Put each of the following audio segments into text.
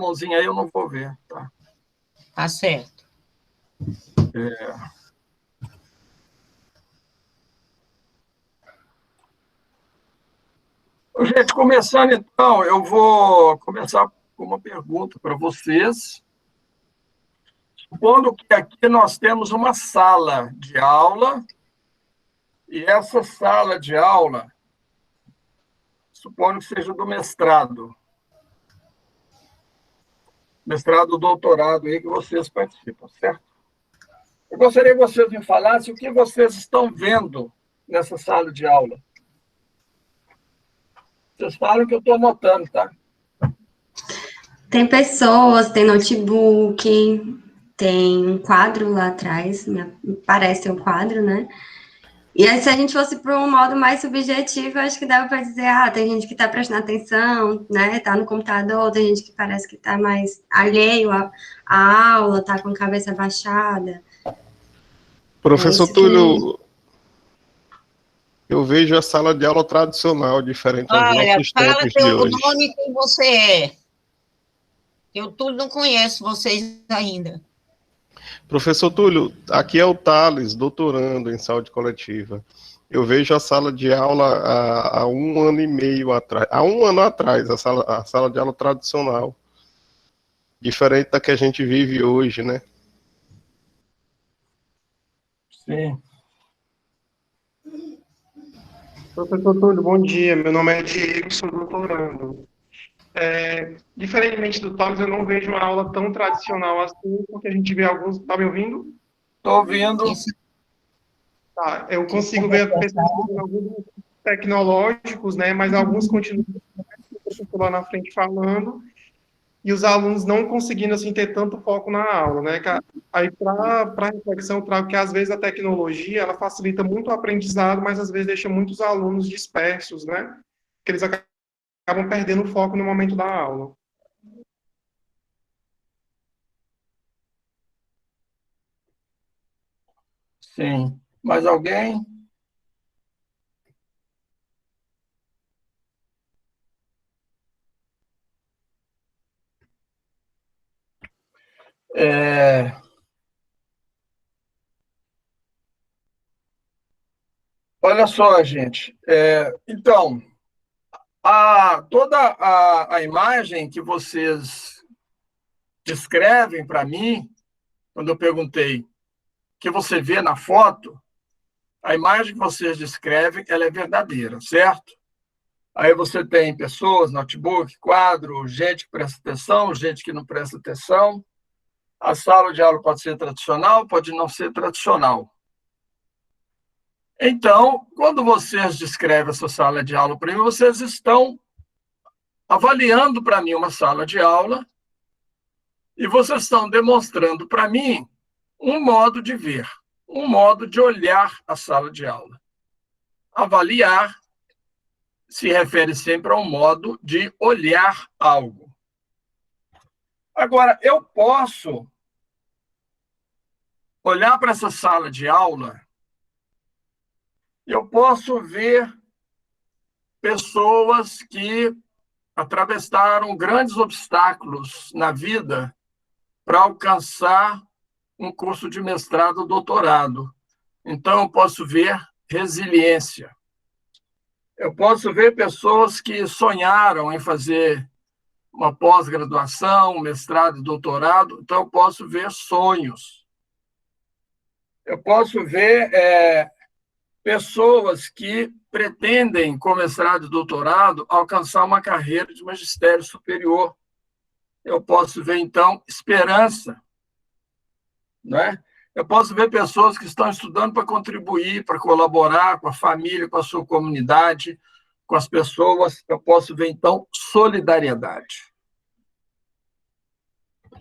mãozinha aí, eu não vou ver, tá? Tá certo. Gente, começando então, eu vou começar com uma pergunta para vocês. Supondo que aqui nós temos uma sala de aula, e essa sala de aula, supondo que seja do mestrado, doutorado aí que vocês participam, certo? Eu gostaria que vocês me falassem o que vocês estão vendo nessa sala de aula. Vocês falam que eu estou anotando, tá? Tem pessoas, tem notebook, tem um quadro lá atrás, parece um quadro, né? E aí, se a gente fosse para um modo mais subjetivo, eu acho que dava para dizer, tem gente que está prestando atenção, né? Está no computador, tem gente que parece que está mais alheio à aula, está com a cabeça baixada. Professor Túlio, eu vejo a sala de aula tradicional, diferente dos nossos tempos de hoje. Fala o nome que você é. Eu Túlio não conheço vocês ainda. Professor Túlio, aqui é o Thales, doutorando em saúde coletiva. Eu vejo a sala de aula há 1 ano e meio atrás, há 1 ano atrás, a sala de aula tradicional. Diferente da que a gente vive hoje, né? Sim. Professor Túlio, bom dia. Meu nome é Diego, sou doutorando. Diferentemente do Thales, eu não vejo uma aula tão tradicional assim, porque a gente vê alguns... Está me ouvindo? Estou ouvindo. Tá, eu consigo ver alguns tecnológicos, né, mas alguns continuam lá na frente falando, e os alunos não conseguindo assim, ter tanto foco na aula. Né? Aí, para reflexão, eu trago que às vezes a tecnologia ela facilita muito o aprendizado, mas às vezes deixa muitos alunos dispersos, né? Que eles acabam perdendo o foco no momento da aula. Sim. Mais alguém? Olha só, gente. Então, toda a imagem que vocês descrevem para mim, quando eu perguntei o que você vê na foto, a imagem que vocês descrevem, ela é verdadeira, certo? Aí você tem pessoas, notebook, quadro, gente que presta atenção, gente que não presta atenção. A sala de aula pode ser tradicional, pode não ser tradicional. Então, quando vocês descrevem essa sala de aula para mim, vocês estão avaliando para mim uma sala de aula e vocês estão demonstrando para mim um modo de ver, um modo de olhar a sala de aula. Avaliar se refere sempre a um modo de olhar algo. Agora, eu posso olhar para essa sala de aula, eu posso ver pessoas que atravessaram grandes obstáculos na vida para alcançar um curso de mestrado ou doutorado. Então, eu posso ver resiliência. Eu posso ver pessoas que sonharam em fazer uma pós-graduação, um mestrado e doutorado, então eu posso ver sonhos. Eu posso ver pessoas que pretendem, com mestrado e doutorado, alcançar uma carreira de magistério superior. Eu posso ver, então, esperança. Né? Eu posso ver pessoas que estão estudando para contribuir, para colaborar com a família, com a sua comunidade, com as pessoas. Eu posso ver, então, solidariedade.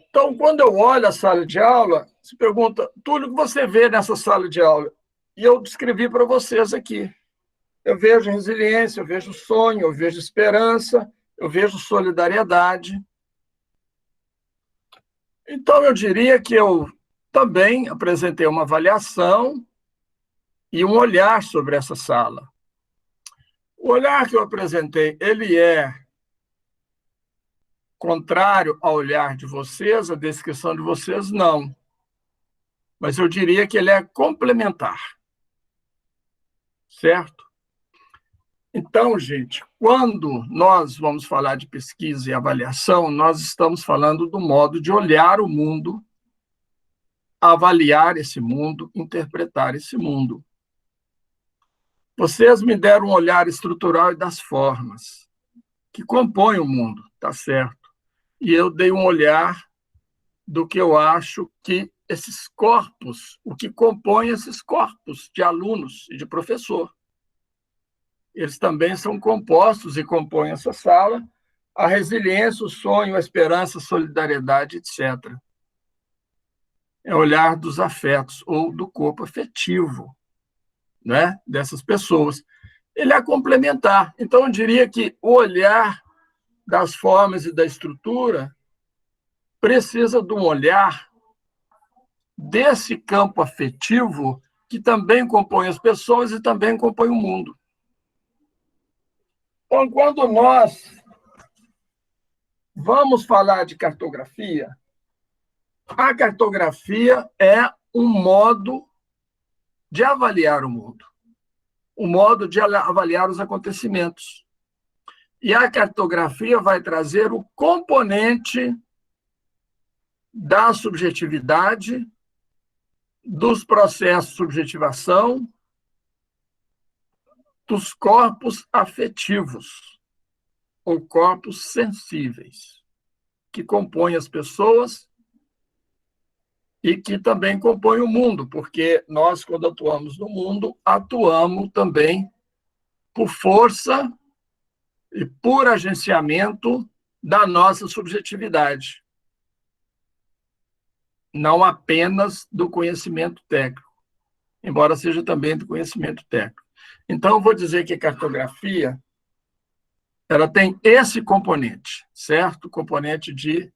Então, quando eu olho a sala de aula, se pergunta, Túlio, o que você vê nessa sala de aula? E eu descrevi para vocês aqui. Eu vejo resiliência, eu vejo sonho, eu vejo esperança, eu vejo solidariedade. Então, eu diria que eu também apresentei uma avaliação e um olhar sobre essa sala. O olhar que eu apresentei, ele é contrário ao olhar de vocês, a descrição de vocês, não. Mas eu diria que ele é complementar. Certo? Então, gente, quando nós vamos falar de pesquisa e avaliação, nós estamos falando do modo de olhar o mundo, avaliar esse mundo, interpretar esse mundo. Vocês me deram um olhar estrutural e das formas que compõem o mundo, tá certo? E eu dei um olhar do que eu acho que esses corpos, o que compõe esses corpos de alunos e de professor. Eles também são compostos e compõem essa sala, a resiliência, o sonho, a esperança, a solidariedade, etc. É o olhar dos afetos ou do corpo afetivo, né, dessas pessoas. Ele é complementar. Então, eu diria que o olhar das formas e da estrutura precisa de um olhar desse campo afetivo que também compõe as pessoas e também compõe o mundo. Então, quando nós vamos falar de cartografia, a cartografia é um modo de avaliar o mundo, um modo de avaliar os acontecimentos. E a cartografia vai trazer o componente da subjetividade, dos processos de subjetivação, dos corpos afetivos, ou corpos sensíveis, que compõem as pessoas e que também compõem o mundo, porque nós, quando atuamos no mundo, atuamos também por força e por agenciamento da nossa subjetividade, não apenas do conhecimento técnico, embora seja também do conhecimento técnico. Então, eu vou dizer que a cartografia ela tem esse componente, certo? O componente de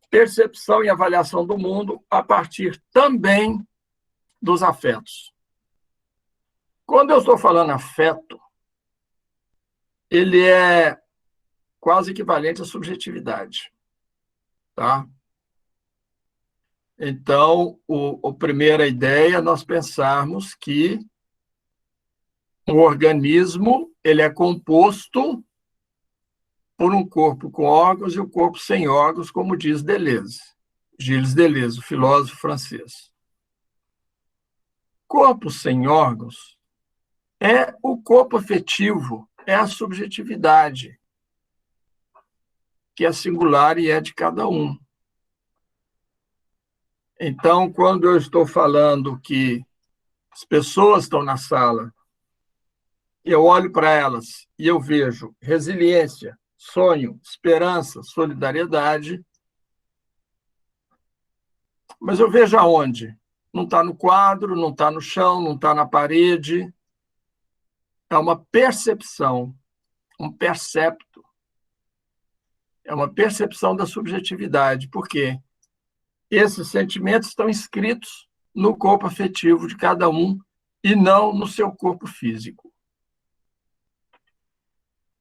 percepção e avaliação do mundo a partir também dos afetos. Quando eu estou falando afeto, ele é quase equivalente à subjetividade, tá? Então, a primeira ideia é nós pensarmos que o organismo ele é composto por um corpo com órgãos e um corpo sem órgãos, como diz Deleuze, Gilles Deleuze, o filósofo francês. Corpo sem órgãos é o corpo afetivo, é a subjetividade, que é singular e é de cada um. Então, quando eu estou falando que as pessoas estão na sala, eu olho para elas e eu vejo resiliência, sonho, esperança, solidariedade, mas eu vejo aonde? Não está no quadro, não está no chão, não está na parede. É uma percepção, um percepto. É uma percepção da subjetividade. Por quê? Esses sentimentos estão inscritos no corpo afetivo de cada um e não no seu corpo físico.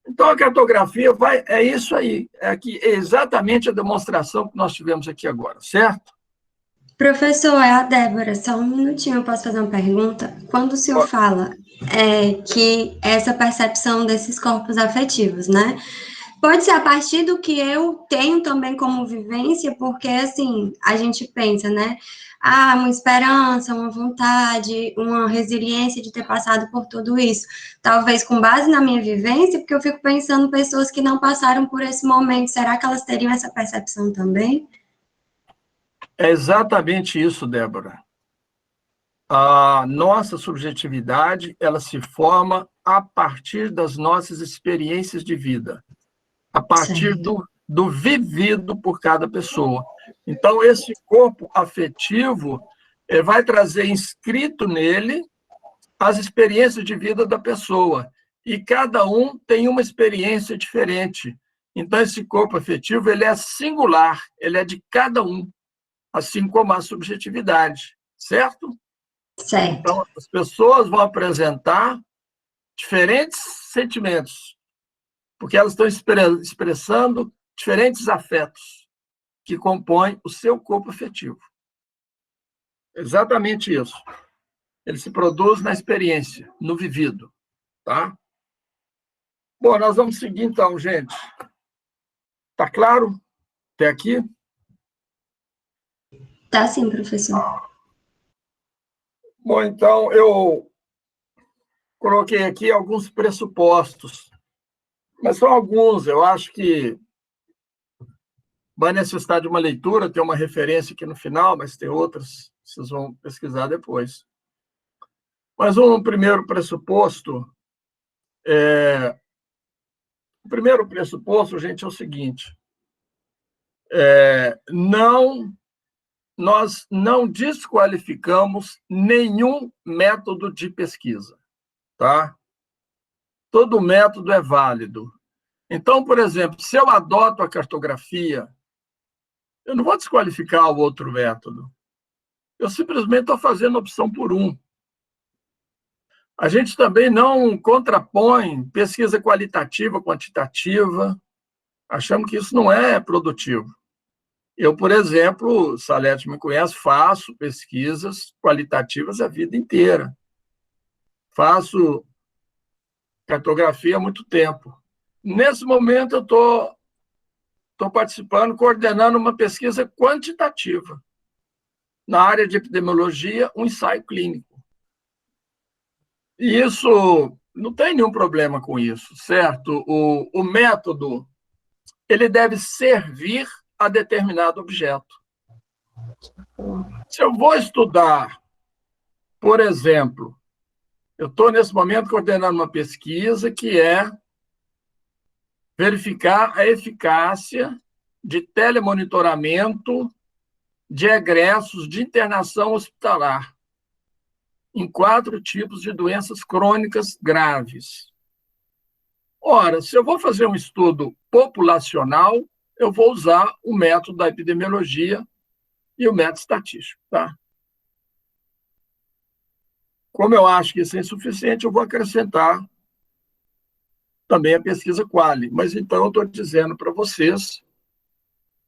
Então, a cartografia é isso aí. É exatamente a demonstração que nós tivemos aqui agora, certo? Professor, é a Débora, só um minutinho, eu posso fazer uma pergunta? Quando o senhor fala que essa percepção desses corpos afetivos, né? Pode ser a partir do que eu tenho também como vivência, porque, assim, a gente pensa, né? Ah, uma esperança, uma vontade, uma resiliência de ter passado por tudo isso. Talvez com base na minha vivência, porque eu fico pensando pessoas que não passaram por esse momento, será que elas teriam essa percepção também? É exatamente isso, Débora. A nossa subjetividade, ela se forma a partir das nossas experiências de vida, a partir do vivido por cada pessoa. Então, esse corpo afetivo vai trazer inscrito nele as experiências de vida da pessoa, e cada um tem uma experiência diferente. Então, esse corpo afetivo ele é singular, ele é de cada um, assim como a subjetividade, certo? Certo. Então, as pessoas vão apresentar diferentes sentimentos, porque elas estão expressando diferentes afetos que compõem o seu corpo afetivo. Exatamente isso. Ele se produz na experiência, no vivido, tá? Bom, nós vamos seguir então, gente. Tá claro até aqui? Tá sim, professor. Bom, então eu coloquei aqui alguns pressupostos, mas são alguns. Eu acho que vai necessitar de uma leitura, tem uma referência aqui no final, mas tem outras que vocês vão pesquisar depois. Mas um primeiro pressuposto o primeiro pressuposto, gente, é o seguinte: nós não desqualificamos nenhum método de pesquisa, tá? Todo método é válido. Então, por exemplo, se eu adoto a cartografia, eu não vou desqualificar o outro método. Eu simplesmente estou fazendo opção por um. A gente também não contrapõe pesquisa qualitativa, quantitativa. Achamos que isso não é produtivo. Eu, por exemplo, Salete me conhece, faço pesquisas qualitativas a vida inteira. Faço cartografia há muito tempo. Nesse momento, eu estou participando, coordenando uma pesquisa quantitativa. Na área de epidemiologia, um ensaio clínico. E isso, não tem nenhum problema com isso, certo? O método, ele deve servir a determinado objeto. Se eu vou estudar, por exemplo, eu estou nesse momento coordenando uma pesquisa que é verificar a eficácia de telemonitoramento de egressos de internação hospitalar em 4 tipos de doenças crônicas graves. Ora, se eu vou fazer um estudo populacional, eu vou usar o método da epidemiologia e o método estatístico, tá? Como eu acho que isso é insuficiente, eu vou acrescentar também a pesquisa quali. Mas então eu estou dizendo para vocês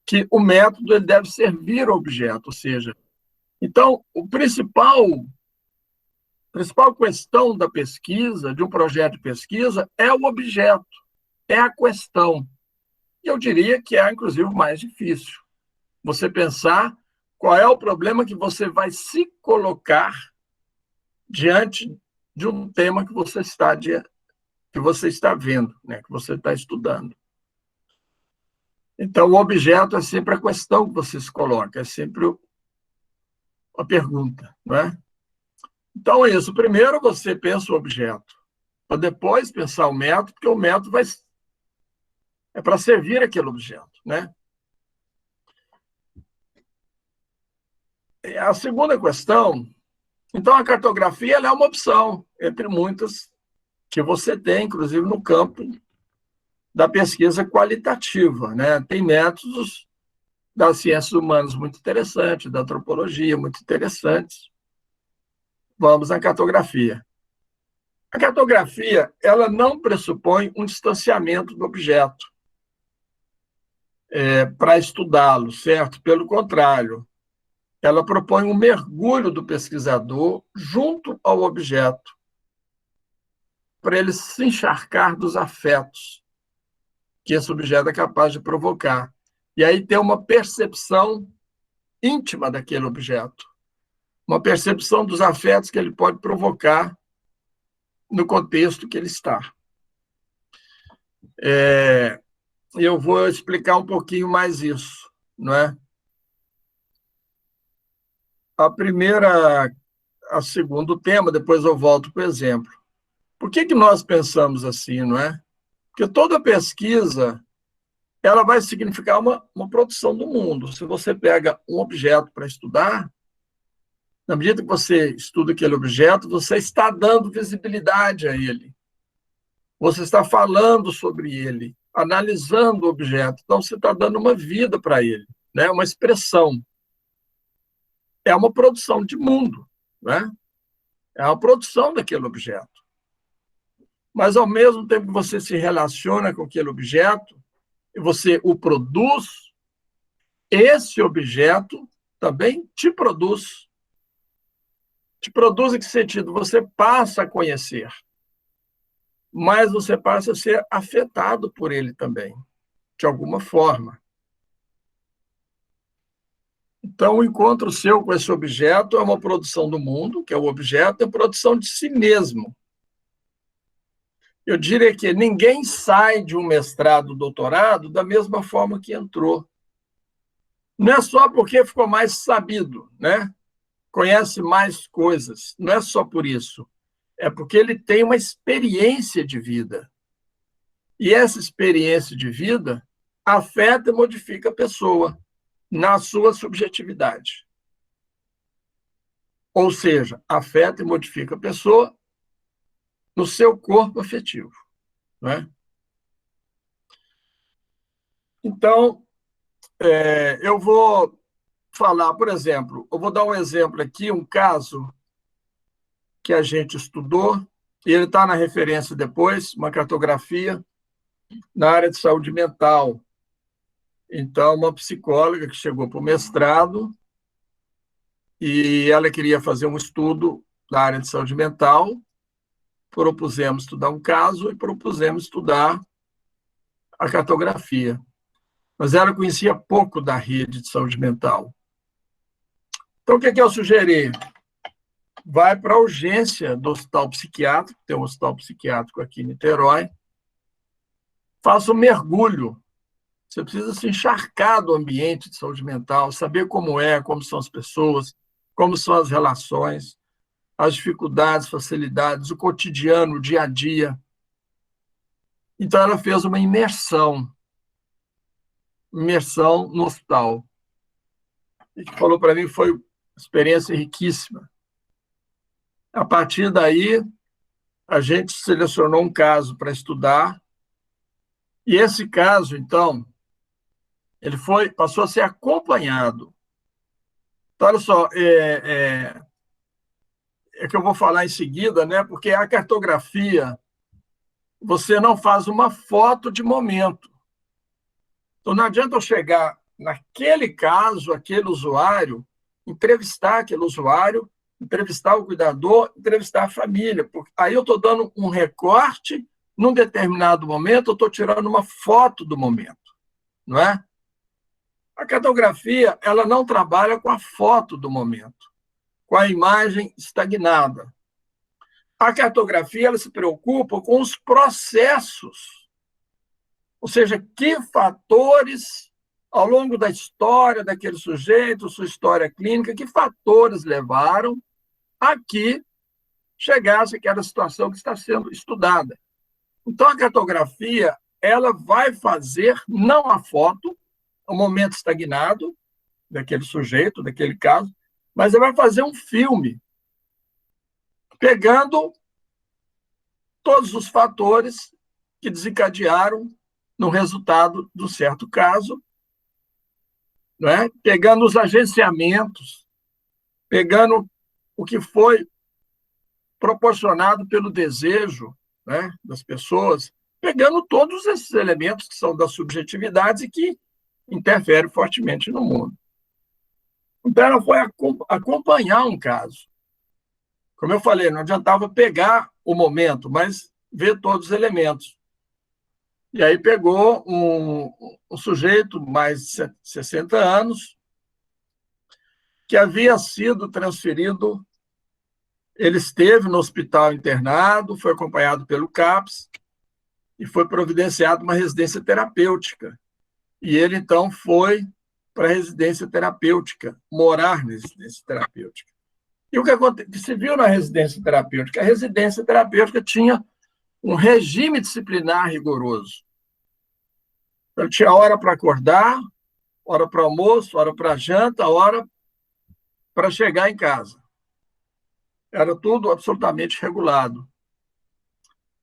que o método ele deve servir ao objeto, ou seja, então a principal questão da pesquisa, de um projeto de pesquisa, é o objeto, é a questão. E eu diria que é, inclusive, o mais difícil. Você pensar qual é o problema que você vai se colocar diante de um tema que você está vendo, né, que você está estudando. Então, o objeto é sempre a questão que você se coloca, é sempre a pergunta, não é? Então, é isso. Primeiro, você pensa o objeto, para depois pensar o método, porque o método é para servir aquele objeto, né? A segunda questão, então, a cartografia ela é uma opção, entre muitas que você tem, inclusive no campo da pesquisa qualitativa, né? Tem métodos das ciências humanas muito interessantes, da antropologia muito interessantes. Vamos à cartografia. A cartografia, ela não pressupõe um distanciamento do objeto para estudá-lo, certo? Pelo contrário, ela propõe um mergulho do pesquisador junto ao objeto, para ele se encharcar dos afetos que esse objeto é capaz de provocar. E aí ter uma percepção íntima daquele objeto, uma percepção dos afetos que ele pode provocar no contexto que ele está. Eu vou explicar um pouquinho mais isso, não é? A segundo tema, depois eu volto para o exemplo. Por que nós pensamos assim, não é? Porque toda pesquisa ela vai significar uma produção do mundo. Se você pega um objeto para estudar, na medida que você estuda aquele objeto, você está dando visibilidade a ele. Você está falando sobre ele, analisando o objeto. Então, você está dando uma vida para ele, né? Uma expressão. É uma produção de mundo, né? É uma produção daquele objeto. Mas, ao mesmo tempo que você se relaciona com aquele objeto, e você o produz, esse objeto também te produz. Te produz em que sentido? Você passa a conhecer, mas você passa a ser afetado por ele também, de alguma forma. Então, o encontro seu com esse objeto é uma produção do mundo, que é o objeto, é produção de si mesmo. Eu diria que ninguém sai de um mestrado, doutorado, da mesma forma que entrou. Não é só porque ficou mais sabido, né? Conhece mais coisas. Não é só por isso. É porque ele tem uma experiência de vida. E essa experiência de vida afeta e modifica a pessoa na sua subjetividade. Ou seja, afeta e modifica a pessoa no seu corpo afetivo. Não é? Então, eu vou falar, por exemplo, eu vou dar um exemplo aqui, um caso que a gente estudou, e ele está na referência depois, uma cartografia na área de saúde mental. Então, uma psicóloga que chegou para o mestrado e ela queria fazer um estudo na área de saúde mental, propusemos estudar um caso e propusemos estudar a cartografia. Mas ela conhecia pouco da rede de saúde mental. Então, o que eu sugeri? Vai para a urgência do hospital psiquiátrico, tem um hospital psiquiátrico aqui em Niterói, faça um mergulho. Você precisa se encharcar do ambiente de saúde mental, saber como são as pessoas, como são as relações, as dificuldades, facilidades, o cotidiano, o dia a dia. Então, ela fez uma imersão no hospital. E que falou para mim foi uma experiência riquíssima. A partir daí, a gente selecionou um caso para estudar, e esse caso, então, ele passou a ser acompanhado. Então, olha só, é que eu vou falar em seguida, né? Porque a cartografia, você não faz uma foto de momento. Então, não adianta eu chegar naquele caso, aquele usuário, entrevistar aquele usuário, entrevistar o cuidador, entrevistar a família. Porque aí eu estou dando um recorte, num determinado momento, eu estou tirando uma foto do momento, não é? A cartografia, ela não trabalha com a foto do momento, com a imagem estagnada. A cartografia, ela se preocupa com os processos, ou seja, que fatores, ao longo da história daquele sujeito, sua história clínica, que fatores levaram a que chegasse àquela situação que está sendo estudada. Então, a cartografia, ela vai fazer, não a foto, o momento estagnado daquele sujeito, daquele caso, mas ela vai fazer um filme, pegando todos os fatores que desencadearam no resultado do certo caso, não é? Pegando os agenciamentos, pegando o que foi proporcionado pelo desejo, né, das pessoas, pegando todos esses elementos que são das subjetividades e que interferem fortemente no mundo. Então, ela foi acompanhar um caso. Como eu falei, não adiantava pegar o momento, mas ver todos os elementos. E aí pegou um sujeito, mais de 60 anos, que havia sido transferido. Ele esteve no hospital internado, foi acompanhado pelo CAPS e foi providenciado uma residência terapêutica. E ele, então, foi para a residência terapêutica, morar na residência terapêutica. E o que se viu na residência terapêutica? A residência terapêutica tinha um regime disciplinar rigoroso. Ele tinha hora para acordar, hora para almoço, hora para janta, hora para chegar em casa. Era tudo absolutamente regulado.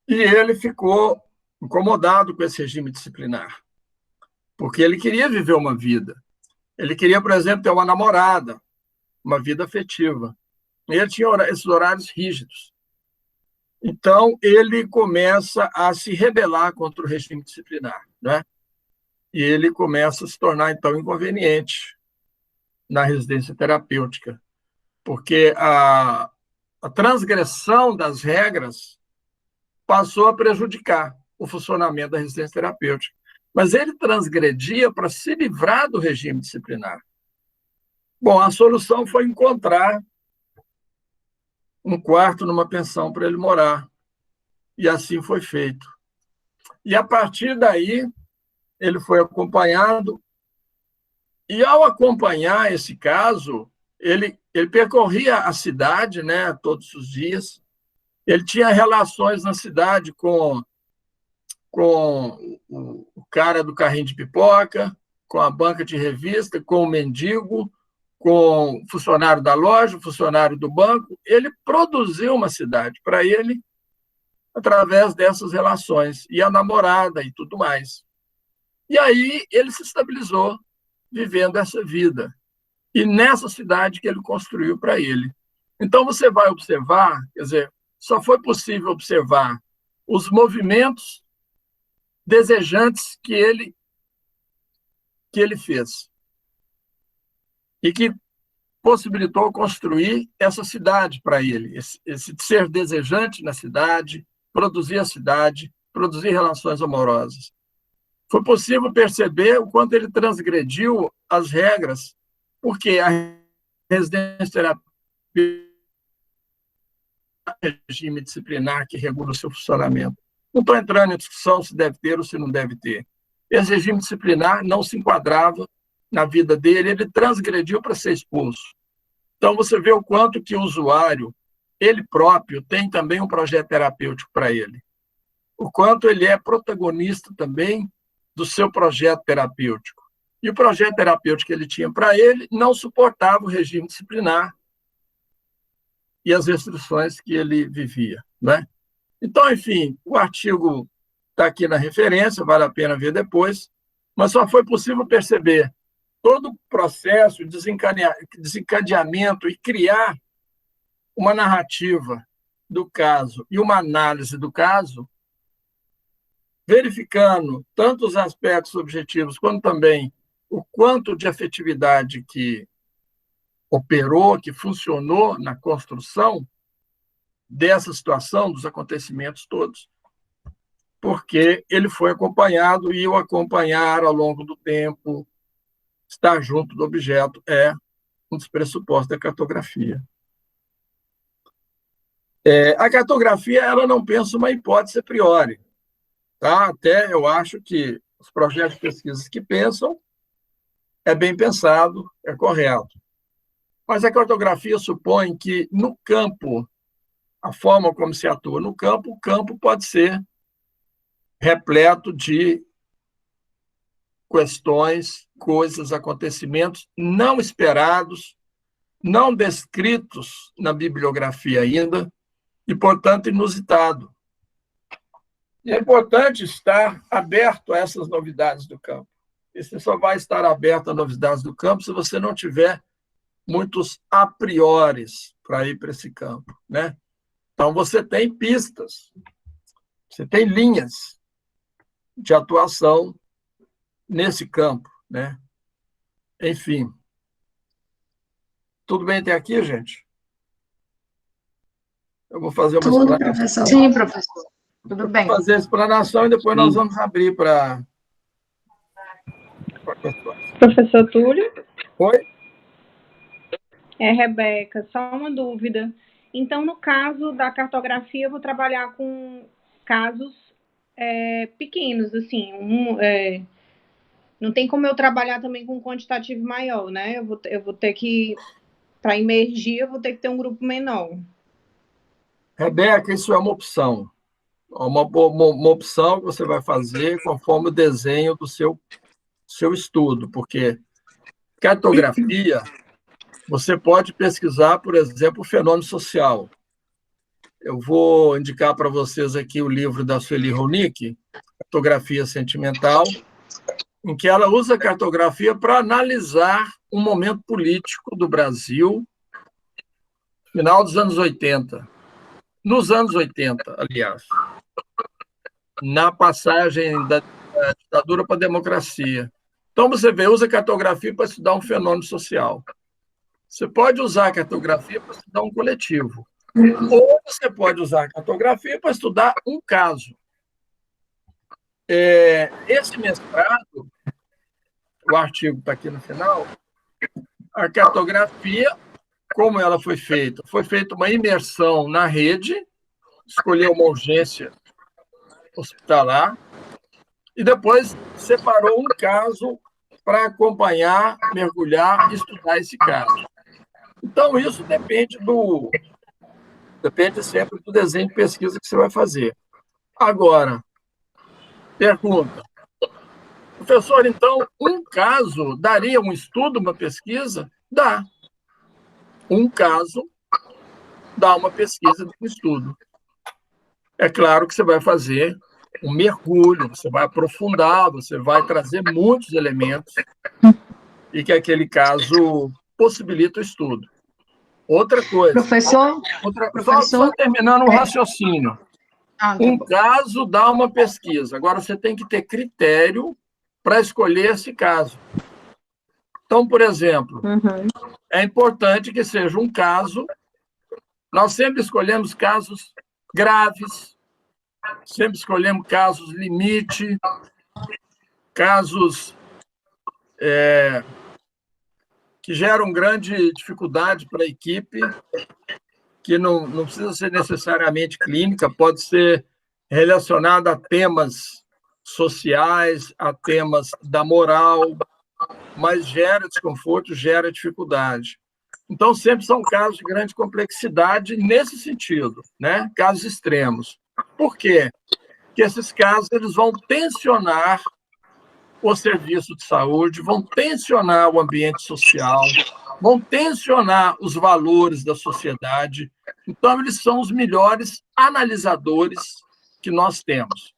E ele ficou incomodado com esse regime disciplinar, porque ele queria viver uma vida. Ele queria, por exemplo, ter uma namorada, uma vida afetiva. E ele tinha esses horários rígidos. Então, ele começa a se rebelar contra o regime disciplinar, né? e ele começa a se tornar, então, inconveniente na residência terapêutica, porque a transgressão das regras passou a prejudicar o funcionamento da residência terapêutica. Mas ele transgredia para se livrar do regime disciplinar. Bom, a solução foi encontrar um quarto numa pensão para ele morar. E assim foi feito. E, a partir daí, ele foi acompanhado. E, ao acompanhar esse caso, ele percorria a cidade, né, todos os dias. Ele tinha relações na cidade com o cara do carrinho de pipoca, com a banca de revista, com o mendigo, com o funcionário da loja, o funcionário do banco. Ele produziu uma cidade para ele através dessas relações, e a namorada e tudo mais. E aí ele se estabilizou vivendo essa vida. E nessa cidade que ele construiu para ele. Então, você vai observar, quer dizer, só foi possível observar os movimentos desejantes que ele fez e que possibilitou construir essa cidade para ele, esse ser desejante na cidade, produzir a cidade, produzir relações amorosas. Foi possível perceber o quanto ele transgrediu as regras, porque a residência terapêutica é um regime disciplinar que regula o seu funcionamento. Não estou entrando em discussão se deve ter ou se não deve ter. Esse regime disciplinar não se enquadrava na vida dele, ele transgrediu para ser expulso. Então, você vê o quanto que o usuário, ele próprio, tem também um projeto terapêutico para ele. O quanto ele é protagonista também do seu projeto terapêutico. E o projeto terapêutico que ele tinha para ele não suportava o regime disciplinar e as restrições que ele vivia, né? Então, enfim, o artigo está aqui na referência, vale a pena ver depois, mas só foi possível perceber todo o processo de desencadeamento e criar uma narrativa do caso e uma análise do caso, verificando tanto os aspectos objetivos quanto também o quanto de afetividade que operou, que funcionou na construção dessa situação, dos acontecimentos todos, porque ele foi acompanhado e o acompanhar ao longo do tempo, estar junto do objeto, é um dos pressupostos da cartografia. A cartografia, ela não pensa uma hipótese a priori. Tá? Até eu acho que os projetos de pesquisa que pensam é bem pensado, é correto. Mas a cartografia supõe que, no campo, a forma como se atua no campo, o campo pode ser repleto de questões, coisas, acontecimentos não esperados, não descritos na bibliografia ainda, e, portanto, inusitado. E é importante estar aberto a essas novidades do campo. E você só vai estar aberto a novidades do campo se você não tiver muitos a prioris para ir para esse campo, né? Então, você tem pistas, você tem linhas de atuação nesse campo, né? Enfim. Tudo bem até aqui, gente? Eu vou fazer uma Tudo, explanação. professor. Sim, professor. Tudo bem. Vou fazer a explanação e depois nós vamos abrir para questões. Professor Túlio? Oi? Rebeca, só uma dúvida. Então, no caso da cartografia, eu vou trabalhar com casos pequenos, assim, não tem como eu trabalhar também com um quantitativo maior, né? Eu vou ter que, para emergir, eu vou ter que ter um grupo menor. Rebeca, isso é uma opção. Uma opção que você vai fazer conforme o desenho do seu estudo, porque cartografia, você pode pesquisar, por exemplo, o fenômeno social. Eu vou indicar para vocês aqui o livro da Sueli Ronick, Cartografia Sentimental, em que ela usa a cartografia para analisar um momento político do Brasil, final dos anos 80. Nos anos 80, aliás, na passagem da ditadura para a democracia. Então, você vê, usa a cartografia para estudar um fenômeno social. Você pode usar a cartografia para estudar um coletivo. Ou você pode usar a cartografia para estudar um caso. Esse mestrado, o artigo está aqui no final, a cartografia, como ela foi feita? Foi feita uma imersão na rede, escolheu uma urgência hospitalar, e depois separou um caso para acompanhar, mergulhar, estudar esse caso. Então, isso depende sempre do desenho de pesquisa que você vai fazer. Agora, pergunta. Professor, então, um caso daria um estudo, uma pesquisa? Dá. Um caso dá uma pesquisa, um estudo. É claro que você vai fazer um mergulho, você vai aprofundar, você vai trazer muitos elementos e que aquele caso possibilita o estudo. Outra coisa. Professor? Só terminando um raciocínio. Um caso dá uma pesquisa. Agora, você tem que ter critério para escolher esse caso. Então, por exemplo, é importante que seja um caso. Nós sempre escolhemos casos graves, sempre escolhemos casos limite, casos que geram grande dificuldade para a equipe, que não precisa ser necessariamente clínica, pode ser relacionado a temas sociais, a temas da moral, mas gera desconforto, gera dificuldade. Então, sempre são casos de grande complexidade nesse sentido, né? Casos extremos. Por quê? Porque esses casos eles vão tensionar o serviço de saúde, vão tensionar o ambiente social, vão tensionar os valores da sociedade. Então, eles são os melhores analisadores que nós temos.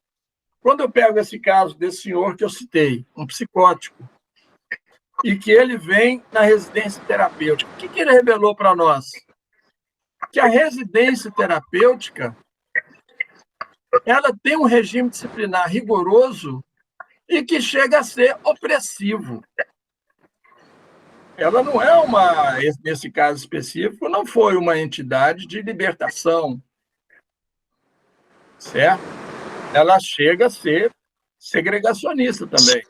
Quando eu pego esse caso desse senhor que eu citei, um psicótico, e que ele vem na residência terapêutica, o que ele revelou para nós? Que a residência terapêutica ela tem um regime disciplinar rigoroso e que chega a ser opressivo. Ela não é nesse caso específico, não foi uma entidade de libertação, certo? Ela chega a ser segregacionista também.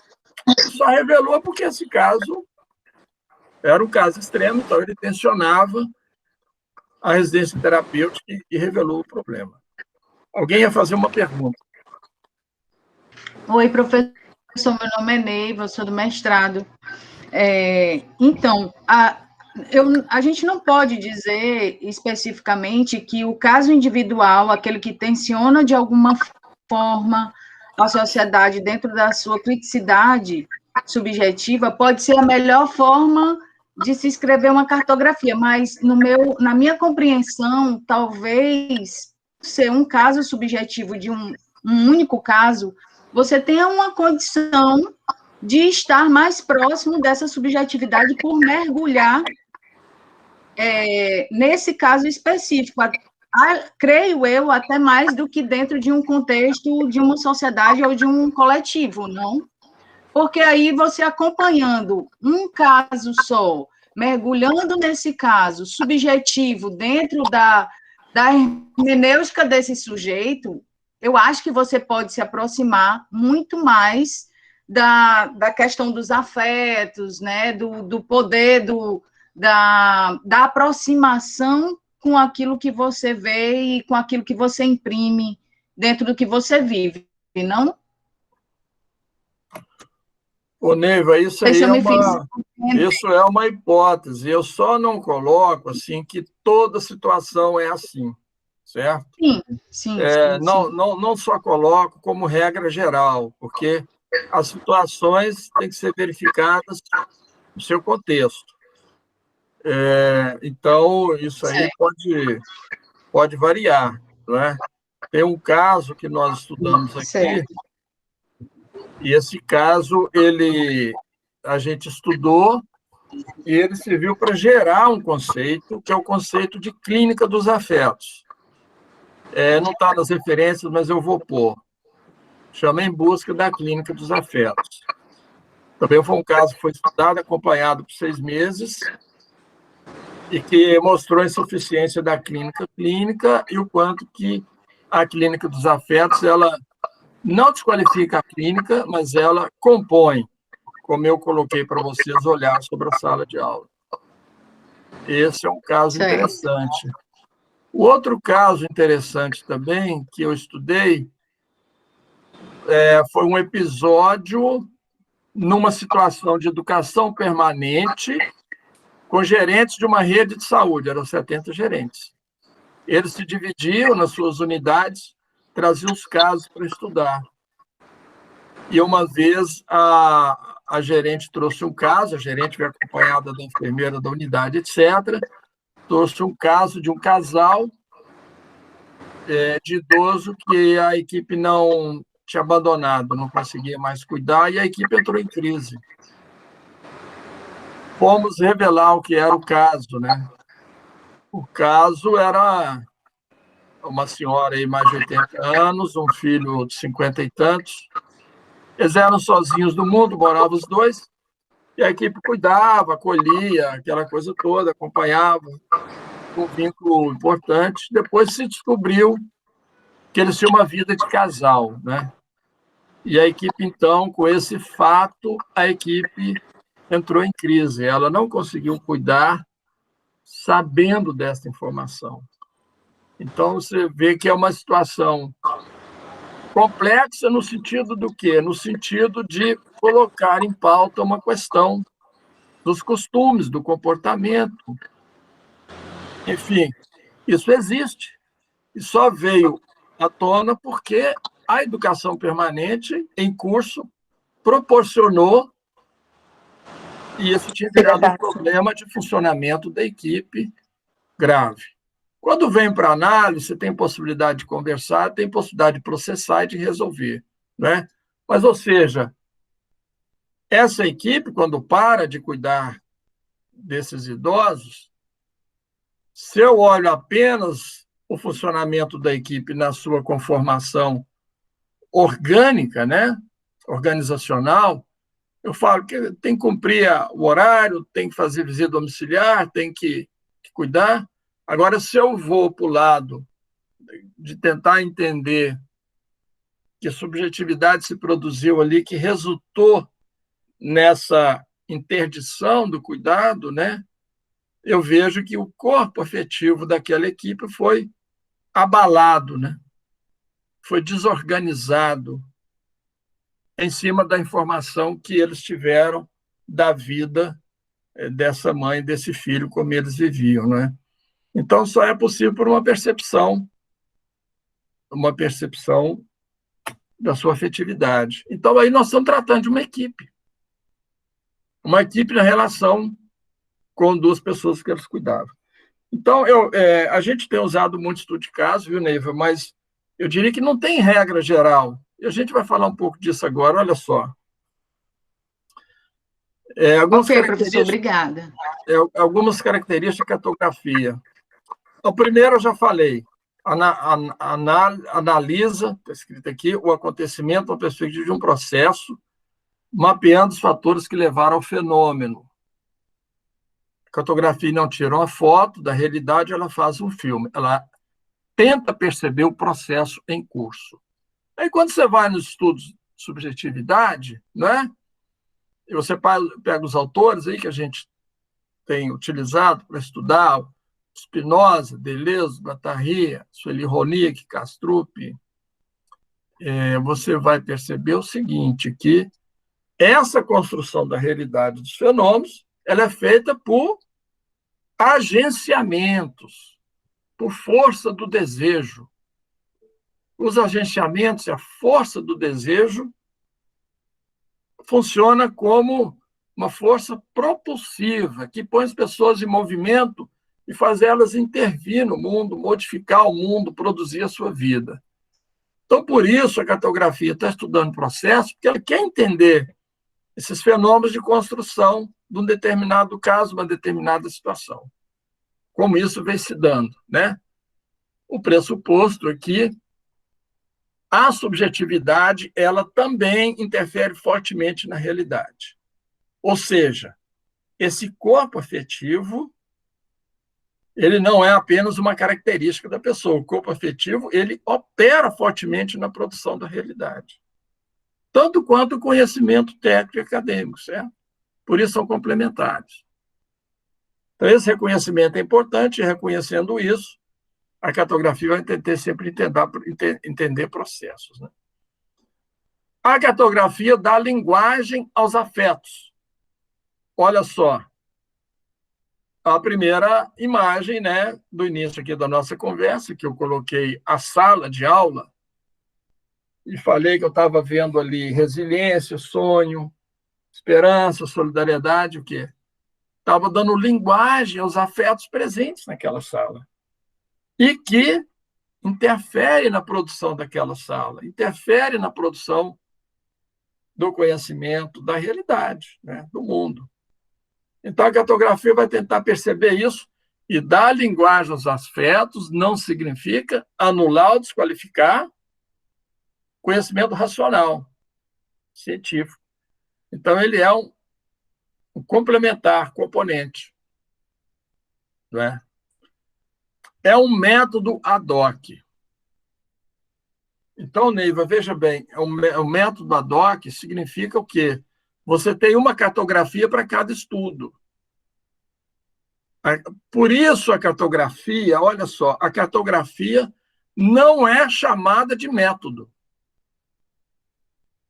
Só revelou porque esse caso era um caso extremo, então ele tensionava a residência terapêutica e revelou o problema. Alguém ia fazer uma pergunta. Oi, professor, meu nome é Neiva, eu sou do mestrado. Então, a gente não pode dizer especificamente que o caso individual, aquele que tensiona de alguma forma a sociedade dentro da sua criticidade subjetiva, pode ser a melhor forma de se escrever uma cartografia, mas na minha compreensão, talvez ser um caso subjetivo de um único caso, você tenha uma condição de estar mais próximo dessa subjetividade por mergulhar nesse caso específico, creio eu, até mais do que dentro de um contexto de uma sociedade ou de um coletivo, não? Porque aí você acompanhando um caso só, mergulhando nesse caso subjetivo dentro da hermenêutica desse sujeito, eu acho que você pode se aproximar muito mais da questão dos afetos, né, do poder, da aproximação com aquilo que você vê e com aquilo que você imprime dentro do que você vive, não? Ô, Neiva, isso é uma hipótese. Eu só não coloco assim que toda situação é assim, certo? Sim. Não só coloco como regra geral, porque as situações têm que ser verificadas no seu contexto. Então, isso aí pode variar, não é? Tem um caso que nós estudamos aqui, certo. E esse caso a gente estudou e ele serviu para gerar um conceito, que é o conceito de clínica dos afetos. Não está nas referências, mas eu vou pôr. chama Em Busca da Clínica dos Afetos. Também foi um caso que foi estudado, acompanhado por 6 meses, e que mostrou a insuficiência da clínica e o quanto que a Clínica dos Afetos, ela não desqualifica a clínica, mas ela compõe, como eu coloquei para vocês, olhar sobre a sala de aula. Esse é um caso interessante. O outro caso interessante também, que eu estudei, foi um episódio numa situação de educação permanente com gerentes de uma rede de saúde, eram 70 gerentes. Eles se dividiam nas suas unidades, traziam os casos para estudar. E uma vez a gerente trouxe um caso, a gerente veio acompanhada da enfermeira da unidade, etc., trouxe um caso de um casal de idoso que a equipe não tinha abandonado, não conseguia mais cuidar, e a equipe entrou em crise. Fomos revelar o que era o caso, né? O caso era uma senhora aí, mais de 80 anos, um filho de 50 e tantos. Eles eram sozinhos no mundo, moravam os dois, e a equipe cuidava, acolhia, aquela coisa toda, acompanhava, um vínculo importante. Depois se descobriu que eles tinham uma vida de casal, né? E a equipe, então, com esse fato, a equipe entrou em crise. Ela não conseguiu cuidar sabendo dessa informação. Então, você vê que é uma situação complexa no sentido do quê? No sentido de colocar em pauta uma questão dos costumes, do comportamento. Enfim, isso existe. E só veio à tona porque a educação permanente em curso proporcionou, e isso tinha virado um problema de funcionamento da equipe grave. Quando vem para análise, você tem possibilidade de conversar, tem possibilidade de processar e de resolver, né? Mas, ou seja, essa equipe, quando para de cuidar desses idosos, se eu olho apenas o funcionamento da equipe na sua conformação orgânica, né? Organizacional, eu falo que tem que cumprir o horário, tem que fazer visita domiciliar, tem que cuidar. Agora, se eu vou para o lado de tentar entender que subjetividade se produziu ali, que resultou nessa interdição do cuidado, né? Eu vejo que o corpo afetivo daquela equipe foi abalado, né? Foi desorganizado em cima da informação que eles tiveram da vida dessa mãe, desse filho, como eles viviam, né? Então, só é possível por uma percepção da sua afetividade. Então, aí nós estamos tratando de uma equipe na relação com 2 pessoas que eles cuidavam. Então, a gente tem usado muito estudo de caso, viu, Neiva? Mas eu diria que não tem regra geral. E a gente vai falar um pouco disso agora, olha só. Ok, professor, obrigada. Algumas características da cartografia. Então, primeiro, eu já falei, analisa, está escrito aqui, o acontecimento na perspectiva de um processo, mapeando os fatores que levaram ao fenômeno. A cartografia não tira uma foto da realidade, ela faz um filme. Ela tenta perceber o processo em curso. Aí, quando você vai nos estudos de subjetividade, né, e você pega os autores aí que a gente tem utilizado para estudar, Spinoza, Deleuze, Guattari, Sueli Ronick, Kastrup, você vai perceber o seguinte, que essa construção da realidade dos fenômenos, ela é feita por agenciamentos, por força do desejo. Os agenciamentos e a força do desejo funciona como uma força propulsiva, que põe as pessoas em movimento e faz elas intervir no mundo, modificar o mundo, produzir a sua vida. Então, por isso, a cartografia está estudando o processo, porque ela quer entender esses fenômenos de construção de um determinado caso, uma determinada situação. Como isso vem se dando, né? O pressuposto é que a subjetividade, ela também interfere fortemente na realidade. Ou seja, esse corpo afetivo, ele não é apenas uma característica da pessoa. O corpo afetivo, ele opera fortemente na produção da realidade. Tanto quanto o conhecimento técnico e acadêmico, certo? Por isso são complementares. Então, esse reconhecimento é importante, e reconhecendo isso, a cartografia vai tentar sempre entender processos, né? A cartografia dá linguagem aos afetos. Olha só, a primeira imagem, né, do início aqui da nossa conversa, que eu coloquei a sala de aula, e falei que eu estava vendo ali resiliência, sonho, esperança, solidariedade, o quê? Estava dando linguagem aos afetos presentes naquela sala. E que interfere na produção daquela sala, interfere na produção do conhecimento, da realidade, né, do mundo. Então, a cartografia vai tentar perceber isso e dar linguagem aos afetos não significa anular ou desqualificar conhecimento racional, científico. Então, ele é um complementar, componente. Não é? É um método ad hoc. Então, Neiva, veja bem, o método ad hoc significa o quê? Você tem uma cartografia para cada estudo. Por isso a cartografia, olha só, a cartografia não é chamada de método.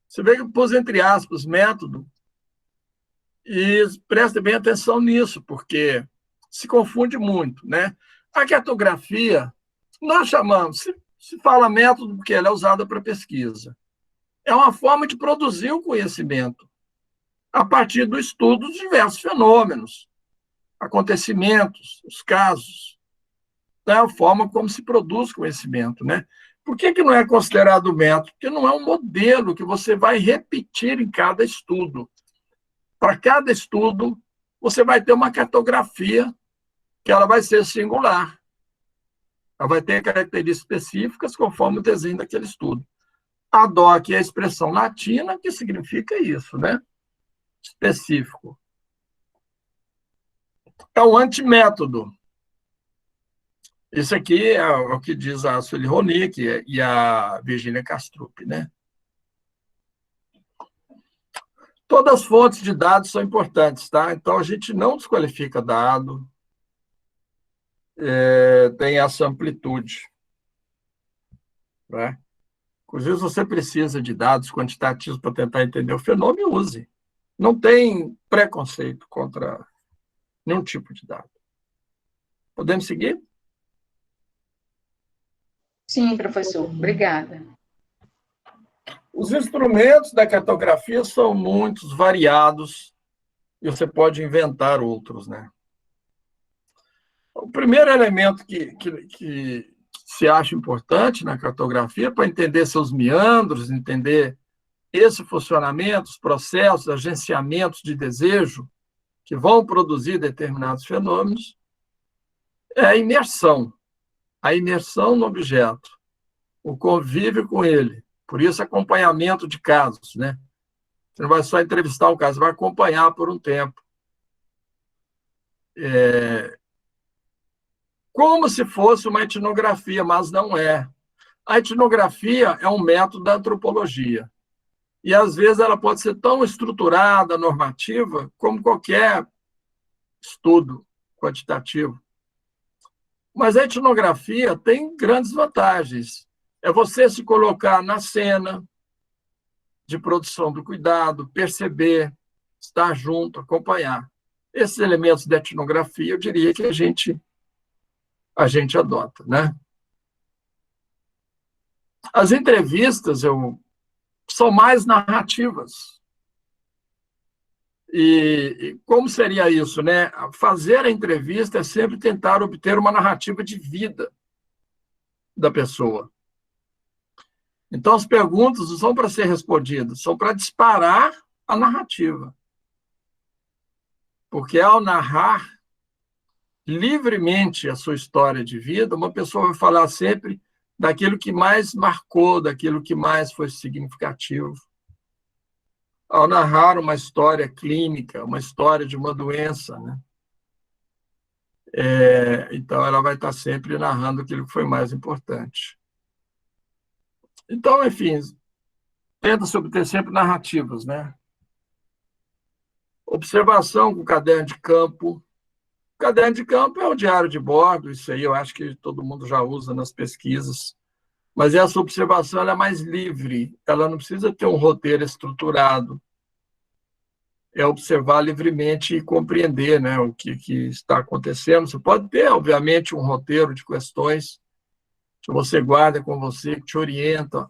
Você vê que eu pus entre aspas método, e preste bem atenção nisso, porque se confunde muito, né? A cartografia, nós chamamos, se fala método porque ela é usada para pesquisa. É uma forma de produzir o conhecimento a partir do estudo de diversos fenômenos, acontecimentos, os casos, né? A forma como se produz conhecimento, né? Por que não é considerado método? Porque não é um modelo que você vai repetir em cada estudo. Para cada estudo, você vai ter uma cartografia que ela vai ser singular. Ela vai ter características específicas conforme o desenho daquele estudo. Ad hoc é a expressão latina que significa isso, né? Específico. É o antimétodo. Isso aqui é o que diz a Sueli Ronick e a Virginia Castrup, né? Todas as fontes de dados são importantes, tá? Então, a gente não desqualifica dado, tem essa amplitude, né? Inclusive, se você precisa de dados quantitativos para tentar entender o fenômeno, use. Não tem preconceito contra nenhum tipo de dado. Podemos seguir? Sim, professor. Obrigada. Os instrumentos da cartografia são muitos, variados, e você pode inventar outros, né? O primeiro elemento que se acha importante na cartografia para entender seus meandros, entender esse funcionamento, os processos, agenciamentos de desejo que vão produzir determinados fenômenos, é a imersão no objeto, o convívio com ele. Por isso, acompanhamento de casos, né? Você não vai só entrevistar o caso, você vai acompanhar por um tempo. Como se fosse uma etnografia, mas não é. A etnografia é um método da antropologia. E, às vezes, ela pode ser tão estruturada, normativa, como qualquer estudo quantitativo. Mas a etnografia tem grandes vantagens. É você se colocar na cena de produção do cuidado, perceber, estar junto, acompanhar. Esses elementos da etnografia, eu diria que a gente adota, né? As entrevistas são mais narrativas. E como seria isso, né? Fazer a entrevista é sempre tentar obter uma narrativa de vida da pessoa. Então, as perguntas não são para ser respondidas, são para disparar a narrativa. Porque, ao narrar livremente a sua história de vida, uma pessoa vai falar sempre daquilo que mais marcou, daquilo que mais foi significativo. Ao narrar uma história clínica, uma história de uma doença, né? Então, ela vai estar sempre narrando aquilo que foi mais importante. Então, enfim, tenta-se obter sempre narrativas, né? Observação com caderno de campo. O caderno de campo é o diário de bordo, isso aí eu acho que todo mundo já usa nas pesquisas. Mas essa observação ela é mais livre, ela não precisa ter um roteiro estruturado. É observar livremente e compreender, né, o que está acontecendo. Você pode ter, obviamente, um roteiro de questões que você guarda com você, que te orienta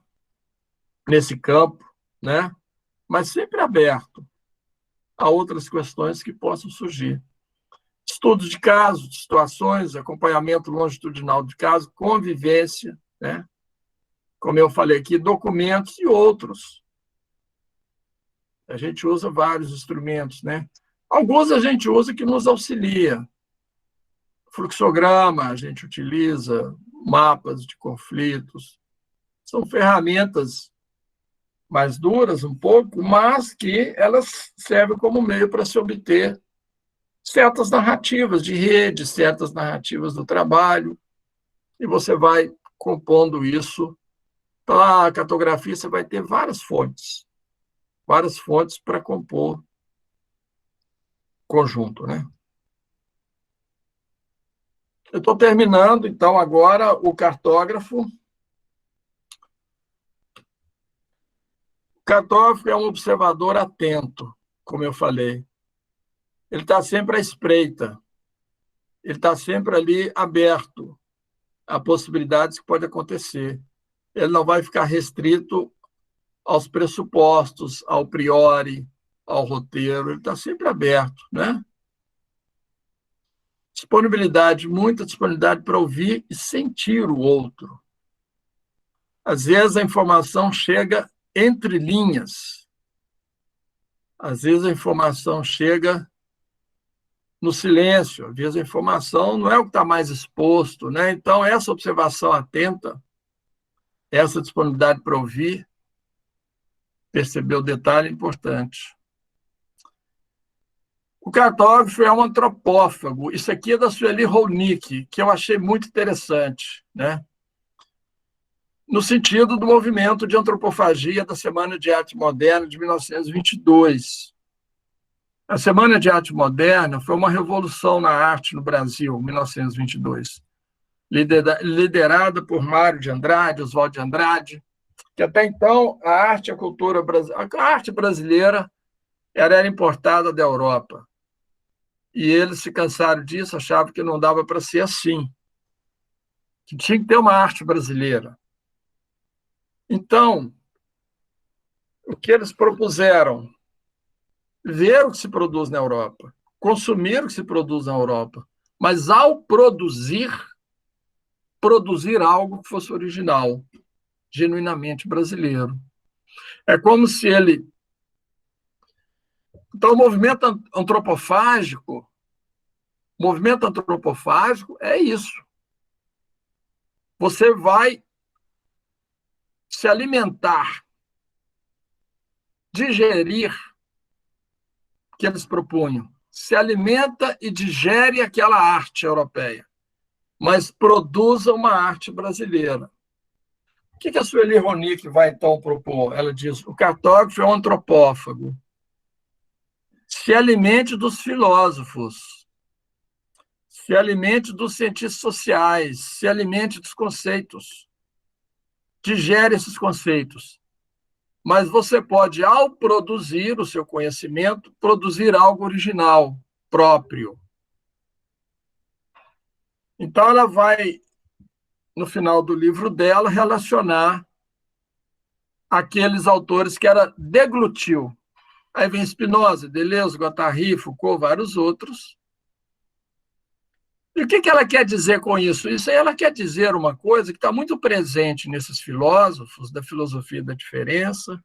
nesse campo, né? Mas sempre aberto a outras questões que possam surgir. Estudos de casos, de situações, acompanhamento longitudinal de casos, convivência, né? Como eu falei aqui, documentos e outros. A gente usa vários instrumentos, né? Alguns a gente usa que nos auxilia. Fluxograma, a gente utiliza, mapas de conflitos. São ferramentas mais duras um pouco, mas que elas servem como meio para se obter certas narrativas de rede, certas narrativas do trabalho, e você vai compondo isso. Para a cartografia, você vai ter várias fontes para compor conjunto, né? Eu estou terminando, então, agora o cartógrafo. O cartógrafo é um observador atento, como eu falei. Ele está sempre à espreita. Ele está sempre ali aberto a possibilidades que podem acontecer. Ele não vai ficar restrito aos pressupostos, ao priori, ao roteiro. Ele está sempre aberto, né? Disponibilidade, muita disponibilidade para ouvir e sentir o outro. Às vezes a informação chega entre linhas. Às vezes a informação chega no silêncio. Às vezes a informação não é o que está mais exposto, né? Então, essa observação atenta, essa disponibilidade para ouvir, perceber o detalhe é importante. O cartógrafo é um antropófago. Isso aqui é da Sueli Rolnick, que eu achei muito interessante, né? No sentido do movimento de antropofagia da Semana de Arte Moderna de 1922. A Semana de Arte Moderna foi uma revolução na arte no Brasil, 1922, liderada por Mário de Andrade, Oswaldo de Andrade, que até então a arte brasileira era importada da Europa. E eles se cansaram disso, achavam que não dava para ser assim, que tinha que ter uma arte brasileira. Então, o que eles propuseram? Ver o que se produz na Europa, consumir o que se produz na Europa, mas ao produzir algo que fosse original, genuinamente brasileiro. É como se ele... Então, o movimento antropofágico é isso. Você vai se alimentar, digerir o que eles propunham. Se alimenta e digere aquela arte europeia, mas produza uma arte brasileira. O que a Sueli Rolnick vai, então, propor? Ela diz, o cartógrafo é um antropófago. Se alimente dos filósofos, se alimente dos cientistas sociais, se alimente dos conceitos, digere esses conceitos. Mas você pode, ao produzir o seu conhecimento, produzir algo original, próprio. Então, ela vai, no final do livro dela, relacionar aqueles autores que ela deglutiu. Aí vem Spinoza, Deleuze, Guattari, Foucault, vários outros. E o que ela quer dizer com isso? Isso aí ela quer dizer uma coisa que está muito presente nesses filósofos da filosofia da diferença,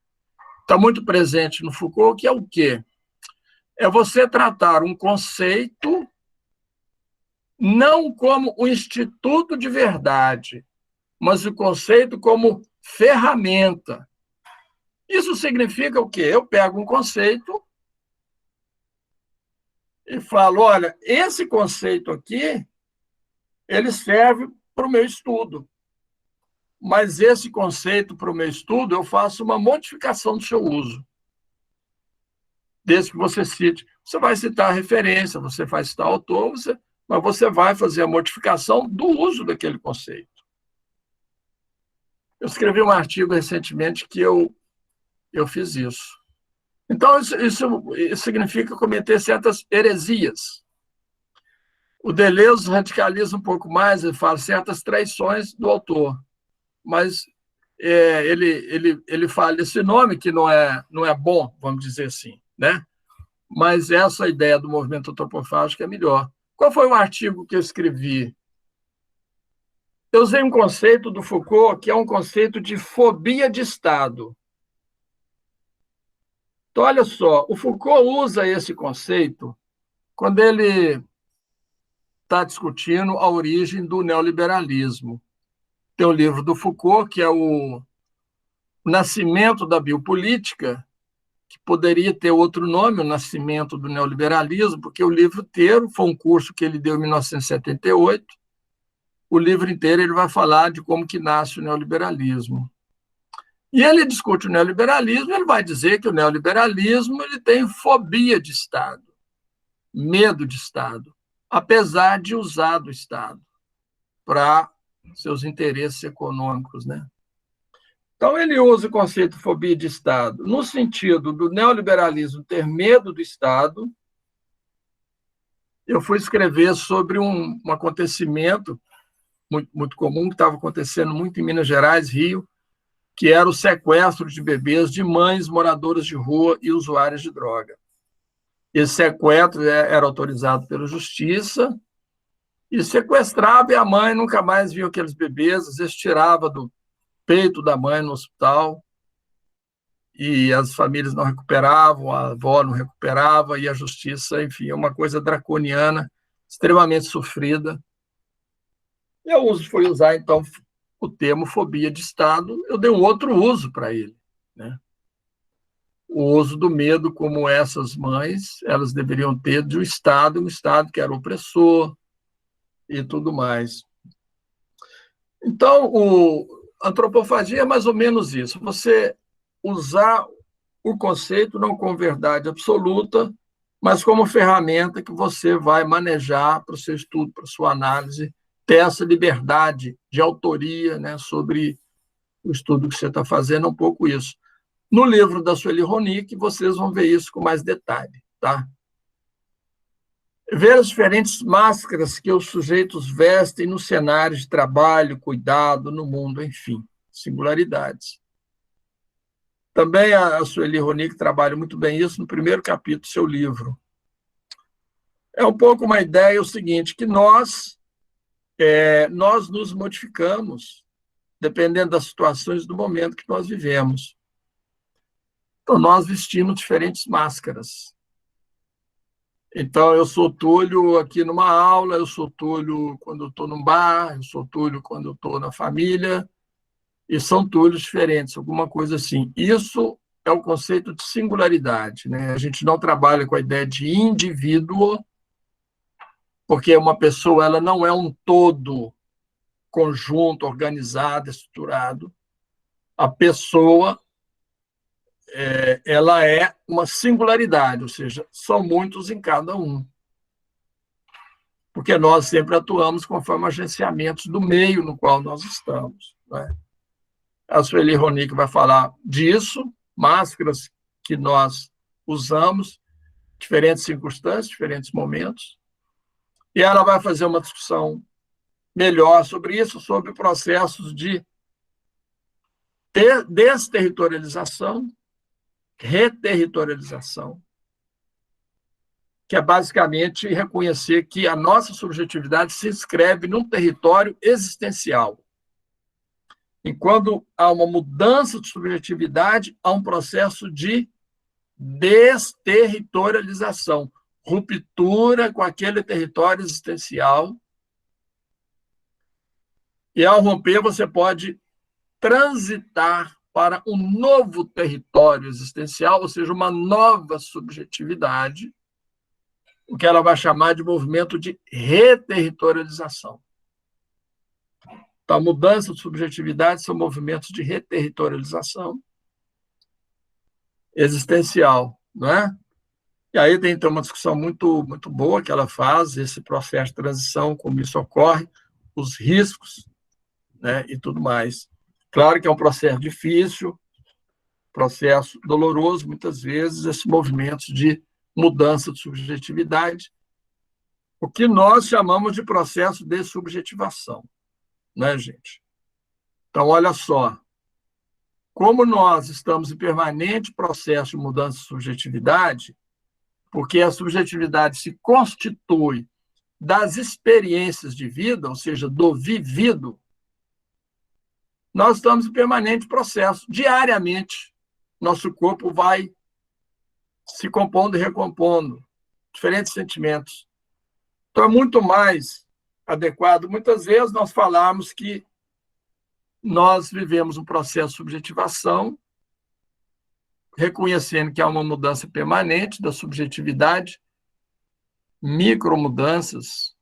está muito presente no Foucault, que é o quê? É você tratar um conceito não como um instituto de verdade, mas o conceito como ferramenta. Isso significa o quê? Eu pego um conceito e falo, olha, esse conceito aqui, ele serve para o meu estudo. Mas esse conceito, para o meu estudo, eu faço uma modificação do seu uso. Desde que você cite. Você vai citar a referência, você vai citar o autor, mas você vai fazer a modificação do uso daquele conceito. Eu escrevi um artigo recentemente que eu fiz isso. Então, isso significa cometer certas heresias. O Deleuze radicaliza um pouco mais, ele fala certas traições do autor. Mas ele fala esse nome que não é bom, vamos dizer assim, né? Mas essa ideia do movimento antropofágico é melhor. Qual foi o artigo que eu escrevi? Eu usei um conceito do Foucault, que é um conceito de fobia de Estado. Então, olha só, o Foucault usa esse conceito quando ele está discutindo a origem do neoliberalismo. Tem o livro do Foucault, que é o Nascimento da Biopolítica, que poderia ter outro nome, o Nascimento do Neoliberalismo, porque o livro inteiro foi um curso que ele deu em 1978. O livro inteiro ele vai falar de como que nasce o neoliberalismo. E ele discute o neoliberalismo, ele vai dizer que o neoliberalismo ele tem fobia de Estado, medo de Estado, apesar de usar do Estado para seus interesses econômicos, né? Então, ele usa o conceito de fobia de Estado no sentido do neoliberalismo ter medo do Estado. Eu fui escrever sobre um acontecimento muito comum que estava acontecendo muito em Minas Gerais, Rio, que era o sequestro de bebês de mães moradoras de rua e usuárias de droga. Esse sequestro era autorizado pela justiça e sequestrava, e a mãe nunca mais viu aqueles bebês, às vezes tirava do peito da mãe no hospital e as famílias não recuperavam, a avó não recuperava e a justiça, enfim, é uma coisa draconiana, extremamente sofrida. Eu fui usar, então, o termo fobia de Estado, eu dei um outro uso para ele, né? O uso do medo, como essas mães, elas deveriam ter de um Estado que era opressor e tudo mais. Então, a antropofagia é mais ou menos isso, você usar o conceito não como verdade absoluta, mas como ferramenta que você vai manejar para o seu estudo, para a sua análise, ter essa liberdade de autoria, né, sobre o estudo que você está fazendo, um pouco isso. No livro da Sueli Ronick, vocês vão ver isso com mais detalhe, tá? Ver as diferentes máscaras que os sujeitos vestem no cenário de trabalho, cuidado, no mundo, enfim, singularidades. Também a Sueli Ronick trabalha muito bem isso no primeiro capítulo do seu livro. É um pouco uma ideia o seguinte, que nós nos modificamos dependendo das situações do momento que nós vivemos. Então, nós vestimos diferentes máscaras. Então, eu sou Túlio aqui numa aula, eu sou Túlio quando eu estou num bar, eu sou Túlio quando eu estou na família, e são Túlios diferentes, alguma coisa assim. Isso é o conceito de singularidade, né? A gente não trabalha com a ideia de indivíduo, porque uma pessoa ela não é um todo conjunto, organizado, estruturado. A pessoa ela é uma singularidade, ou seja, são muitos em cada um. Porque nós sempre atuamos conforme agenciamentos do meio no qual nós estamos, né? A Sueli Ronick vai falar disso, máscaras que nós usamos, diferentes circunstâncias, diferentes momentos, e ela vai fazer uma discussão melhor sobre isso, sobre processos de desterritorialização, reterritorialização, que é basicamente reconhecer que a nossa subjetividade se inscreve num território existencial. E quando há uma mudança de subjetividade, há um processo de desterritorialização, ruptura com aquele território existencial. E, ao romper, você pode transitar para um novo território existencial, ou seja, uma nova subjetividade, o que ela vai chamar de movimento de reterritorialização. Então, a mudança de subjetividade são movimentos de reterritorialização existencial, não é? E aí tem uma discussão muito boa que ela faz, esse processo de transição, como isso ocorre, os riscos, né, e tudo mais. Claro que é um processo difícil, processo doloroso, muitas vezes, esses movimentos de mudança de subjetividade, o que nós chamamos de processo de subjetivação, né, gente? Então, olha só, como nós estamos em permanente processo de mudança de subjetividade, porque a subjetividade se constitui das experiências de vida, ou seja, do vivido, nós estamos em permanente processo. Diariamente, nosso corpo vai se compondo e recompondo diferentes sentimentos. Então, é muito mais adequado. Muitas vezes nós falamos que nós vivemos um processo de subjetivação, reconhecendo que há uma mudança permanente da subjetividade, micromudanças,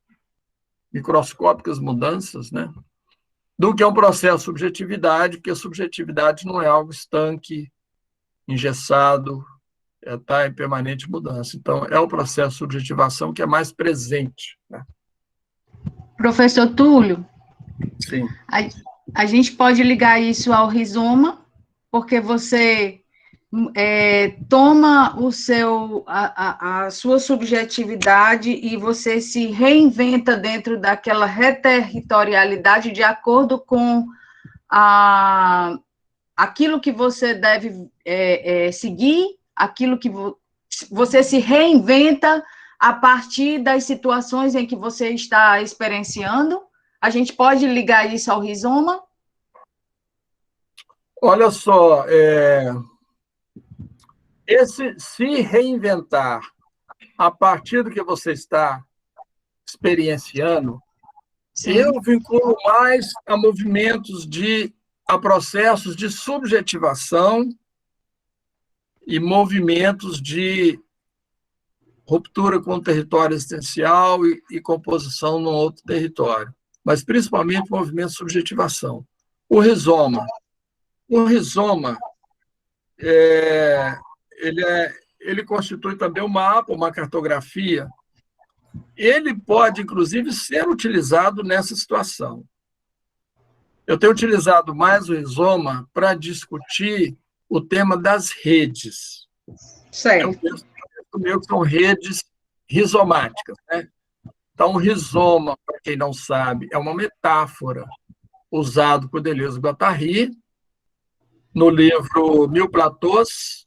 microscópicas mudanças, né? Do que é um processo de subjetividade, porque a subjetividade não é algo estanque, engessado, está em permanente mudança. Então, é o processo de subjetivação que é mais presente, né? Professor Túlio, Sim. a gente pode ligar isso ao rizoma, porque você toma a sua subjetividade e você se reinventa dentro daquela reterritorialidade de acordo com aquilo que você deve seguir, aquilo que você se reinventa a partir das situações em que você está experienciando. A gente pode ligar isso ao rizoma? Olha só, esse se reinventar a partir do que você está experienciando, sim, eu vinculo mais a movimentos a processos de subjetivação e movimentos de ruptura com o território existencial e composição num outro território, mas principalmente movimentos de subjetivação. O rizoma ele constitui também um mapa, uma cartografia. Ele pode, inclusive, ser utilizado nessa situação. Eu tenho utilizado mais o rizoma para discutir o tema das redes. Certo. É um texto meu que são redes rizomáticas, né? Então, o rizoma, para quem não sabe, é uma metáfora usada por Deleuze e Guattari no livro Mil Platôs,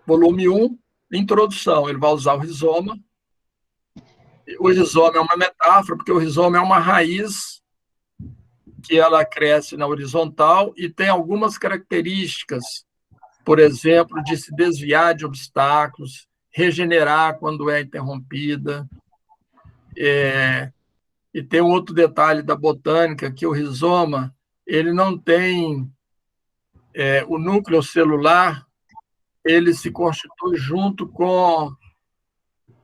volume 1, introdução. Ele vai usar o rizoma. O rizoma é uma metáfora, porque o rizoma é uma raiz que ela cresce na horizontal e tem algumas características, por exemplo, de se desviar de obstáculos, regenerar quando é interrompida. E tem um outro detalhe da botânica, que o rizoma ele não tem o núcleo celular, ele se constitui junto com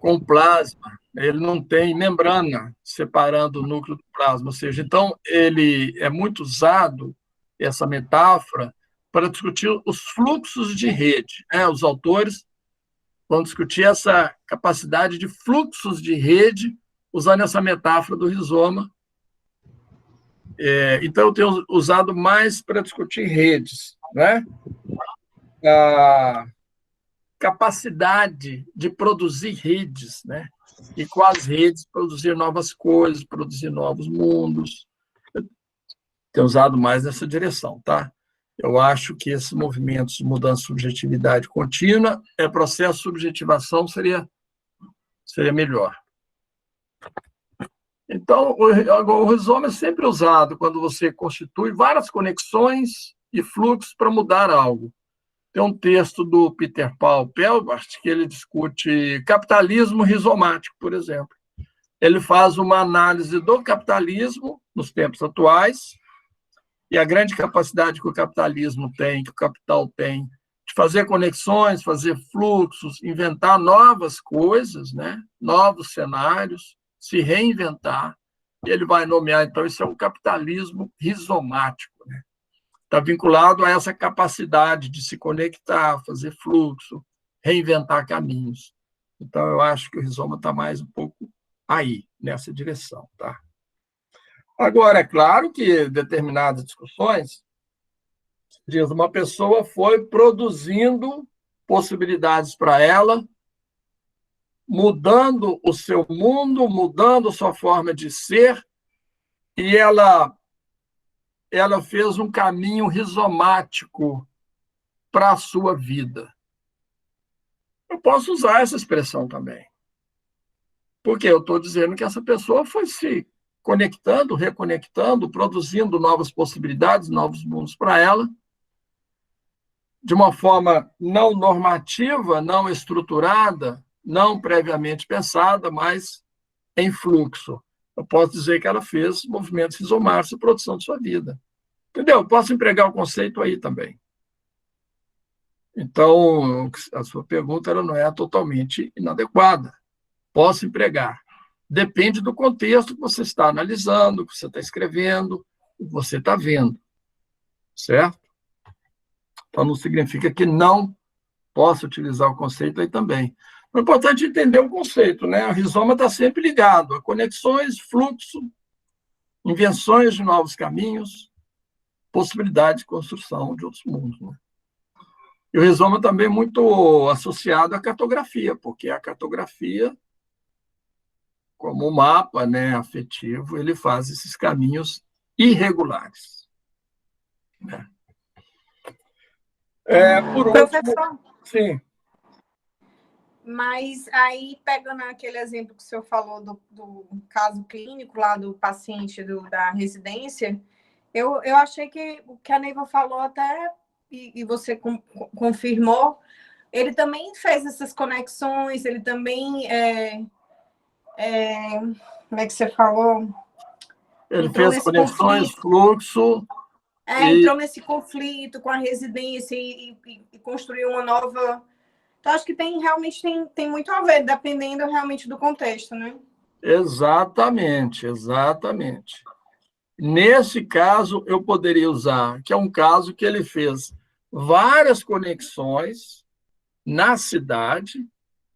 o plasma. Ele não tem membrana separando o núcleo do plasma, ou seja, então ele é muito usado, essa metáfora, para discutir os fluxos de rede, né? Os autores vão discutir essa capacidade de fluxos de rede usando essa metáfora do rizoma. Então, eu tenho usado mais para discutir redes, né? A capacidade de produzir redes, né? E com as redes produzir novas coisas, produzir novos mundos. Eu tenho usado mais nessa direção, tá? Eu acho que esses movimentos de mudança de subjetividade contínua, processo de subjetivação seria melhor. Então, o rizoma é sempre usado quando você constitui várias conexões e fluxos para mudar algo. Tem um texto do Peter Paul Pelbart que ele discute capitalismo rizomático, por exemplo. Ele faz uma análise do capitalismo nos tempos atuais, e a grande capacidade que o capitalismo tem, que o capital tem, de fazer conexões, fazer fluxos, inventar novas coisas, né? Novos cenários, se reinventar. E ele vai nomear, então, isso é um capitalismo rizomático, né? Está vinculado a essa capacidade de se conectar, fazer fluxo, reinventar caminhos. Então, eu acho que o rizoma está mais um pouco aí, nessa direção, tá? Agora, é claro que determinadas discussões, diz, uma pessoa foi produzindo possibilidades para ela, mudando o seu mundo, mudando sua forma de ser, e ela fez um caminho rizomático para a sua vida. Eu posso usar essa expressão também, porque eu estou dizendo que essa pessoa foi se conectando, reconectando, produzindo novas possibilidades, novos mundos para ela, de uma forma não normativa, não estruturada, não previamente pensada, mas em fluxo. Eu posso dizer que ela fez movimentos rizomáticos de produção de sua vida. Entendeu? Eu posso empregar o conceito aí também. Então, a sua pergunta ela não é totalmente inadequada. Posso empregar. Depende do contexto que você está analisando, que você está escrevendo, que você está vendo. Certo? Então, não significa que não possa utilizar o conceito aí também. É importante entender o conceito, né? O rizoma está sempre ligado a conexões, fluxo, invenções de novos caminhos, possibilidade de construção de outros mundos, né? E o rizoma também é muito associado à cartografia, porque a cartografia, como mapa, né, afetivo, ele faz esses caminhos irregulares, né? Por último, Professor, sim. mas aí, pegando aquele exemplo que o senhor falou do caso clínico lá do paciente da residência, eu achei que o que a Neiva falou até, e você confirmou, ele também fez essas conexões, ele também, como é que você falou? Ele Entrou fez nesse conexões, conflito. fluxo. Entrou nesse conflito com a residência e construiu uma nova. Então, acho que realmente tem muito a ver, dependendo realmente do contexto, né? Exatamente, exatamente. Nesse caso, eu poderia usar, que é um caso que ele fez várias conexões na cidade,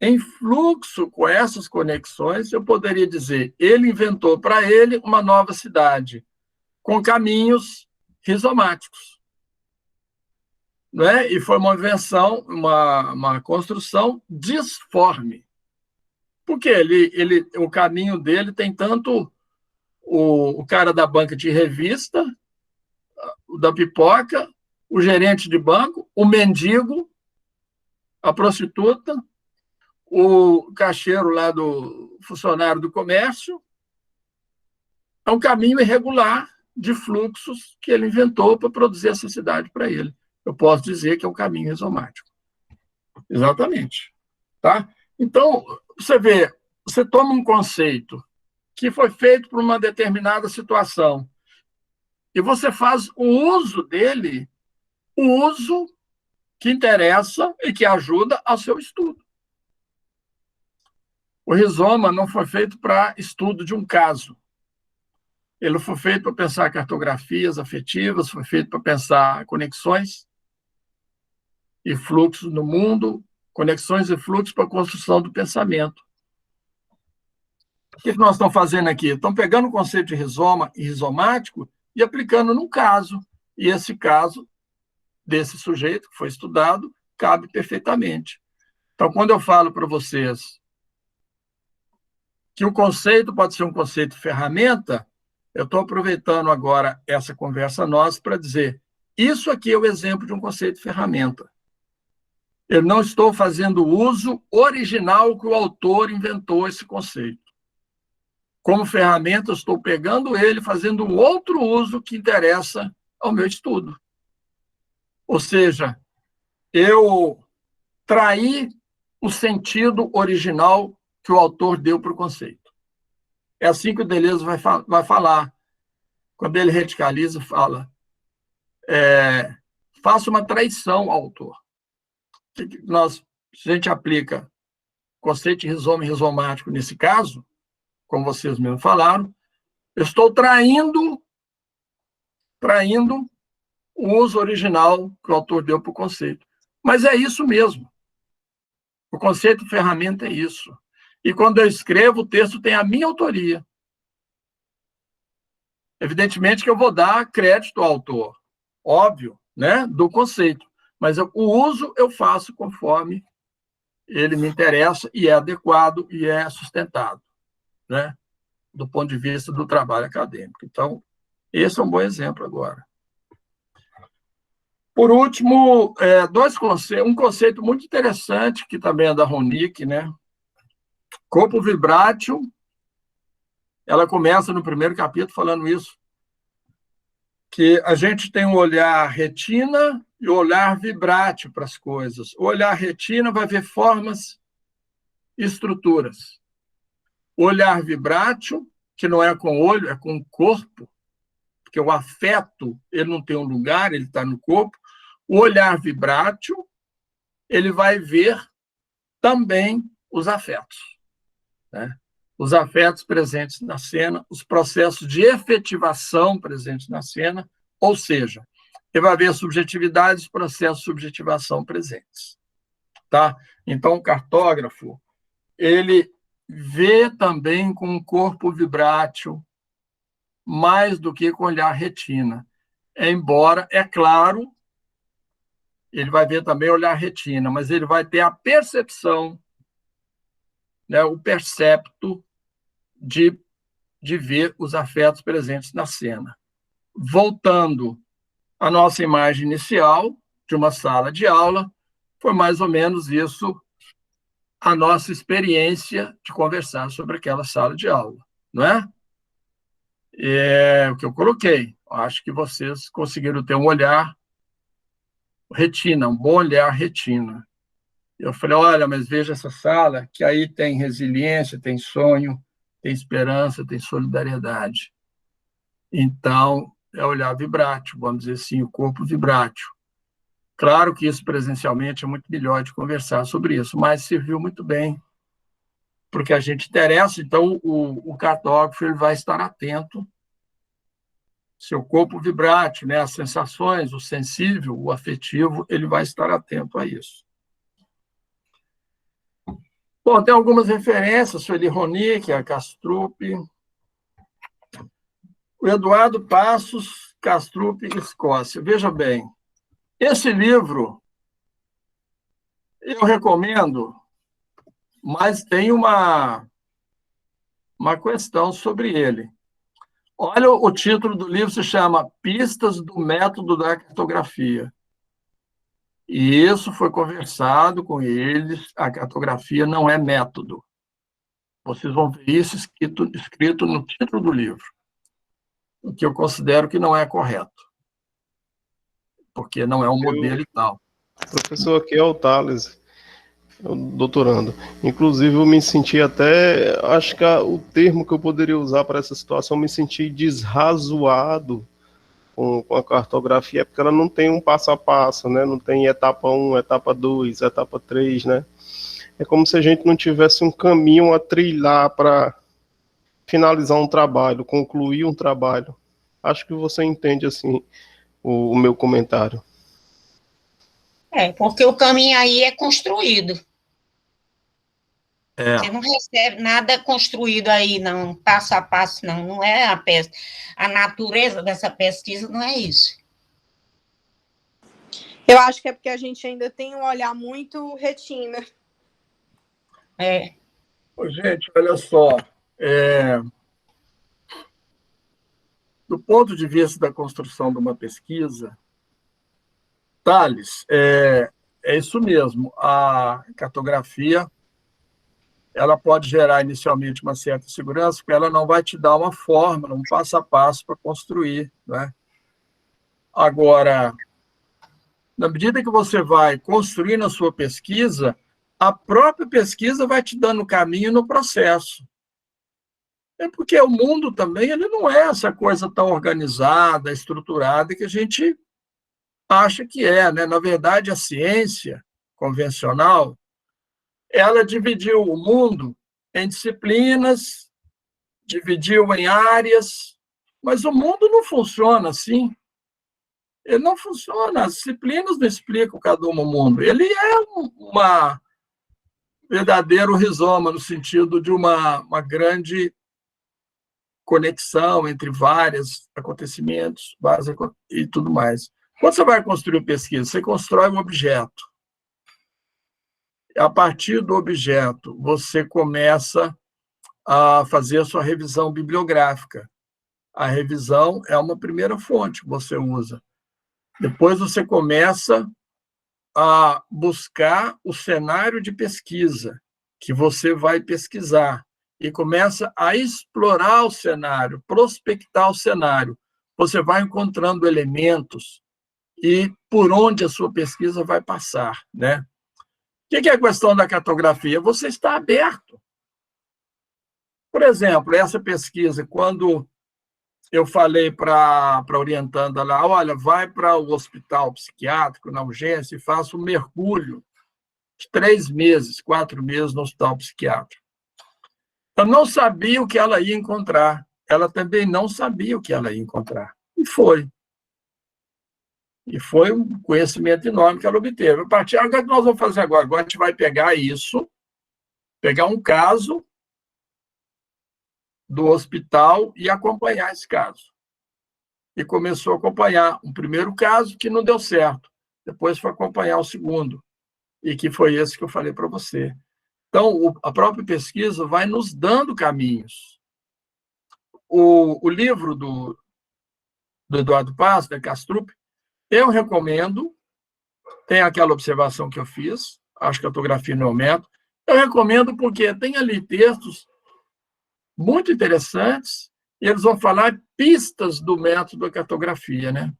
em fluxo com essas conexões, eu poderia dizer, ele inventou para ele uma nova cidade, com caminhos rizomáticos, né? E foi uma invenção, uma construção disforme, porque o caminho dele tem tanto o cara da banca de revista, o da pipoca, o gerente de banco, o mendigo, a prostituta, o caixeiro lá do funcionário do comércio. É um caminho irregular de fluxos que ele inventou para produzir essa cidade para ele. Eu posso dizer que é um caminho rizomático. Exatamente. Tá? Então, você vê, você toma um conceito que foi feito para uma determinada situação e você faz o uso dele, o uso que interessa e que ajuda ao seu estudo. O rizoma não foi feito para estudo de um caso. Ele foi feito para pensar cartografias afetivas, foi feito para pensar conexões e fluxos no mundo, conexões e fluxos para a construção do pensamento. O que nós estamos fazendo aqui? Estamos pegando o conceito de rizoma e rizomático e aplicando num caso. E esse caso desse sujeito que foi estudado cabe perfeitamente. Então, quando eu falo para vocês que o conceito pode ser um conceito ferramenta, eu estou aproveitando agora essa conversa nossa para dizer, isso aqui é o exemplo de um conceito ferramenta. Eu não estou fazendo o uso original que o autor inventou esse conceito. Como ferramenta, eu estou pegando ele, fazendo um outro uso que interessa ao meu estudo. Ou seja, eu traí o sentido original que o autor deu para o conceito. É assim que o Deleuze vai falar. quando ele radicaliza, fala, faça uma traição ao autor. Se a gente aplica o conceito de rizoma e rizomático nesse caso, como vocês mesmos falaram, eu estou traindo o uso original que o autor deu para o conceito. Mas é isso mesmo. O conceito de ferramenta é isso. E quando eu escrevo, o texto tem a minha autoria. Evidentemente que eu vou dar crédito ao autor, óbvio, né, do conceito. Mas o uso eu faço conforme ele me interessa e é adequado e é sustentado, né, do ponto de vista do trabalho acadêmico. Então, esse é um bom exemplo agora. Por último, um conceito muito interessante, que também é da Ronick, né? Corpo vibrátil, ela começa no primeiro capítulo falando isso, que a gente tem um olhar retina e o olhar vibrátil para as coisas. O olhar retina vai ver formas e estruturas. O olhar vibrátil, que não é com o olho, é com o corpo, porque o afeto ele não tem um lugar, ele está no corpo. O olhar vibrátil, ele vai ver também os afetos, né? Os afetos presentes na cena, os processos de efetivação presentes na cena, ou seja, ele vai ver subjetividade e processos de subjetivação presentes. Tá? Então, o cartógrafo, ele vê também com o corpo vibrátil mais do que com o olhar retina. Embora, é claro, ele vai ver também olhar retina, mas ele vai ter a percepção, né, o percepto de ver os afetos presentes na cena. Voltando à nossa imagem inicial de uma sala de aula, foi mais ou menos isso a nossa experiência de conversar sobre aquela sala de aula, não é? É o que eu coloquei. Acho que vocês conseguiram ter um olhar retina, um bom olhar retina. Eu falei, olha, mas veja essa sala, que aí tem resiliência, tem sonho, tem esperança, tem solidariedade. Então, é olhar vibrátil, vamos dizer assim, o corpo vibrátil. Claro que isso presencialmente é muito melhor de conversar sobre isso, mas serviu muito bem, porque a gente interessa, então o cartógrafo ele vai estar atento, seu corpo vibrátil, né, as sensações, o sensível, o afetivo, ele vai estar atento a isso. Bom, tem algumas referências, Sueli Ronick, a Kastrup, o Eduardo Passos, Kastrup, Escócia. Veja bem, esse livro eu recomendo, mas tem uma questão sobre ele. Olha, o título do livro se chama Pistas do Método da Cartografia. E isso foi conversado com eles, a cartografia não é método. Vocês vão ver isso escrito no título do livro, o que eu considero que não é correto, porque não é um modelo e tal. Professor, aqui é o Thales, doutorando. Inclusive, eu me senti até, acho que o termo que eu poderia usar para essa situação, eu me senti desrazoado com a cartografia, porque ela não tem um passo a passo, né? Não tem etapa 1, etapa 2, etapa 3, né? É como se a gente não tivesse um caminho a trilhar para finalizar um trabalho, concluir um trabalho. Acho que você entende, assim, o meu comentário. Porque o caminho aí é construído. Você não recebe nada construído aí, não, passo a passo, não. Não é a pesquisa. A natureza dessa pesquisa não é isso. Eu acho que é porque a gente ainda tem um olhar muito retina. Gente, olha só. Do ponto de vista da construção de uma pesquisa, Thales, é isso mesmo. A cartografia ela pode gerar inicialmente uma certa segurança, porque ela não vai te dar uma fórmula, um passo a passo para construir, né? Agora, na medida que você vai construindo a sua pesquisa, a própria pesquisa vai te dando caminho no processo. É porque o mundo também ele não é essa coisa tão organizada, estruturada que a gente acha que é, né? Na verdade, a ciência convencional, ela dividiu o mundo em disciplinas, dividiu em áreas, mas o mundo não funciona assim. Ele não funciona, as disciplinas não explicam cada uma o mundo. Ele é uma verdadeiro rizoma, no sentido de uma grande conexão entre vários acontecimentos e tudo mais. Quando você vai construir pesquisa, você constrói um objeto. A partir do objeto, você começa a fazer a sua revisão bibliográfica. A revisão é uma primeira fonte que você usa. Depois você começa a buscar o cenário de pesquisa que você vai pesquisar e começa a explorar o cenário, prospectar o cenário. Você vai encontrando elementos e por onde a sua pesquisa vai passar, né? O que é a questão da cartografia? Você está aberto. Por exemplo, essa pesquisa, quando eu falei para a orientanda lá, olha, vai para o hospital psiquiátrico, na urgência, e faça um mergulho de 3 meses, 4 meses no hospital psiquiátrico. Eu não sabia o que ela ia encontrar. Ela também não sabia o que ela ia encontrar. E foi. E foi um conhecimento enorme que ela obteve. A partir agora, o que nós vamos fazer agora? Agora a gente vai pegar isso, pegar um caso do hospital e acompanhar esse caso. E começou a acompanhar um primeiro caso que não deu certo. Depois foi acompanhar o segundo, e que foi esse que eu falei para você. Então, a própria pesquisa vai nos dando caminhos. O livro do Eduardo Paz, da Castrup, eu recomendo, tem aquela observação que eu fiz, acho que a cartografia não é o método, eu recomendo porque tem ali textos muito interessantes, e eles vão falar pistas do método da cartografia, né?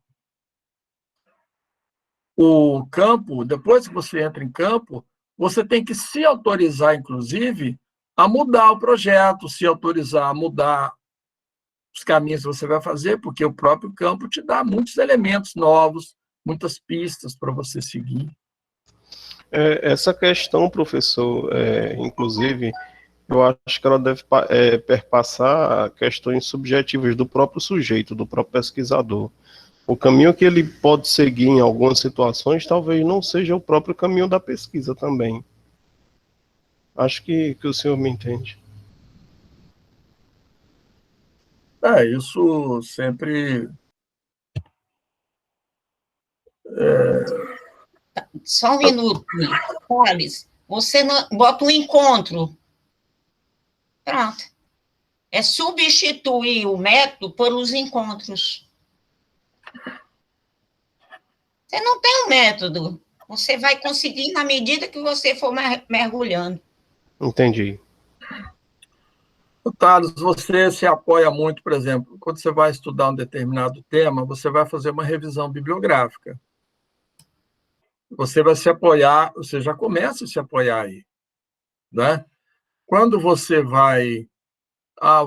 O campo, depois que você entra em campo, você tem que se autorizar, inclusive, a mudar o projeto, se autorizar a mudar os caminhos que você vai fazer, porque o próprio campo te dá muitos elementos novos, muitas pistas para você seguir. Essa questão, professor, inclusive, eu acho que ela deve perpassar questões subjetivas do próprio sujeito, do próprio pesquisador. O caminho que ele pode seguir em algumas situações talvez não seja o próprio caminho da pesquisa também. Acho que o senhor me entende. Isso sempre... Só um minuto, Thales. Você bota um encontro. Pronto. É substituir o método por os encontros. Você não tem um método. Você vai conseguir na medida que você for mergulhando. Entendi. Thales, você se apoia muito, por exemplo, quando você vai estudar um determinado tema, você vai fazer uma revisão bibliográfica. Você vai se apoiar, você já começa a se apoiar aí, né? Quando você vai,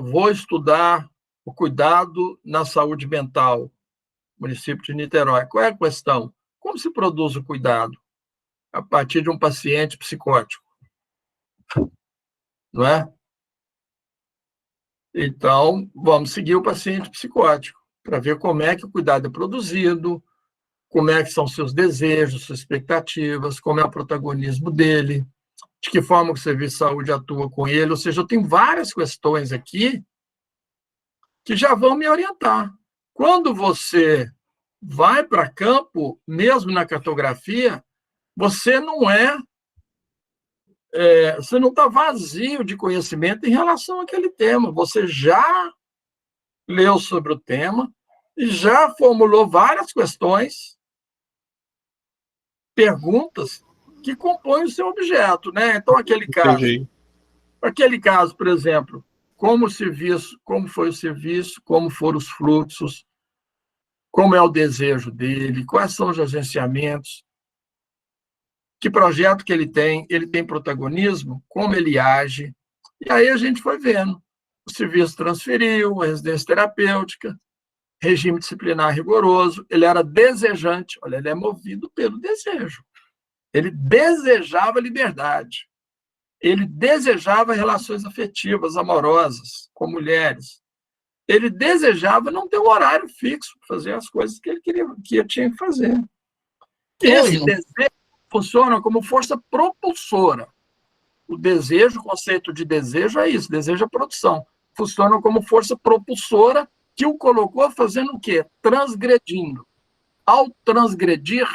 vou estudar o cuidado na saúde mental, município de Niterói, qual é a questão? Como se produz o cuidado a partir de um paciente psicótico? Não é? Então, vamos seguir o paciente psicótico para ver como é que o cuidado é produzido, como é que são seus desejos, suas expectativas, como é o protagonismo dele, de que forma o serviço de saúde atua com ele. Ou seja, eu tenho várias questões aqui que já vão me orientar. Quando você vai para campo, mesmo na cartografia, você não você não está vazio de conhecimento em relação àquele tema. Você já leu sobre o tema e já formulou várias questões, perguntas que compõem o seu objeto, né? Então, aquele caso, por exemplo, como foi o serviço, como foram os fluxos, como é o desejo dele, quais são os agenciamentos, que projeto que ele tem protagonismo, como ele age. E aí a gente foi vendo. o serviço transferiu, a residência terapêutica, regime disciplinar rigoroso, ele era desejante, olha, ele é movido pelo desejo. Ele desejava liberdade. Ele desejava relações afetivas, amorosas, com mulheres. Ele desejava não ter um horário fixo para fazer as coisas que ele queria, que ele tinha que fazer. Esse desejo funciona como força propulsora. O desejo, o conceito de desejo é isso, desejo é produção. Funciona como força propulsora que o colocou fazendo o quê? Transgredindo. Ao transgredir,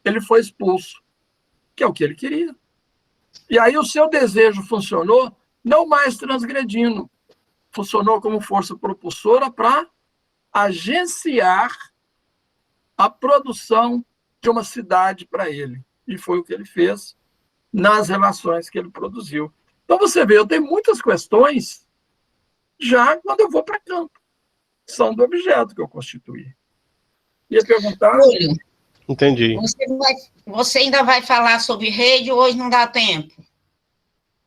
ele foi expulso, que é o que ele queria. E aí o seu desejo funcionou não mais transgredindo, funcionou como força propulsora para agenciar a produção de uma cidade para ele. E foi o que ele fez nas relações que ele produziu. Então você vê, eu tenho muitas questões já quando eu vou para campo. São do objeto que eu constituí. Ia perguntar... Túlio, Entendi. você ainda vai falar sobre rede, hoje não dá tempo.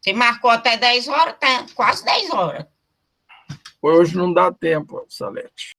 Você marcou até 10 horas, tá quase 10 horas. Hoje não dá tempo, Salete.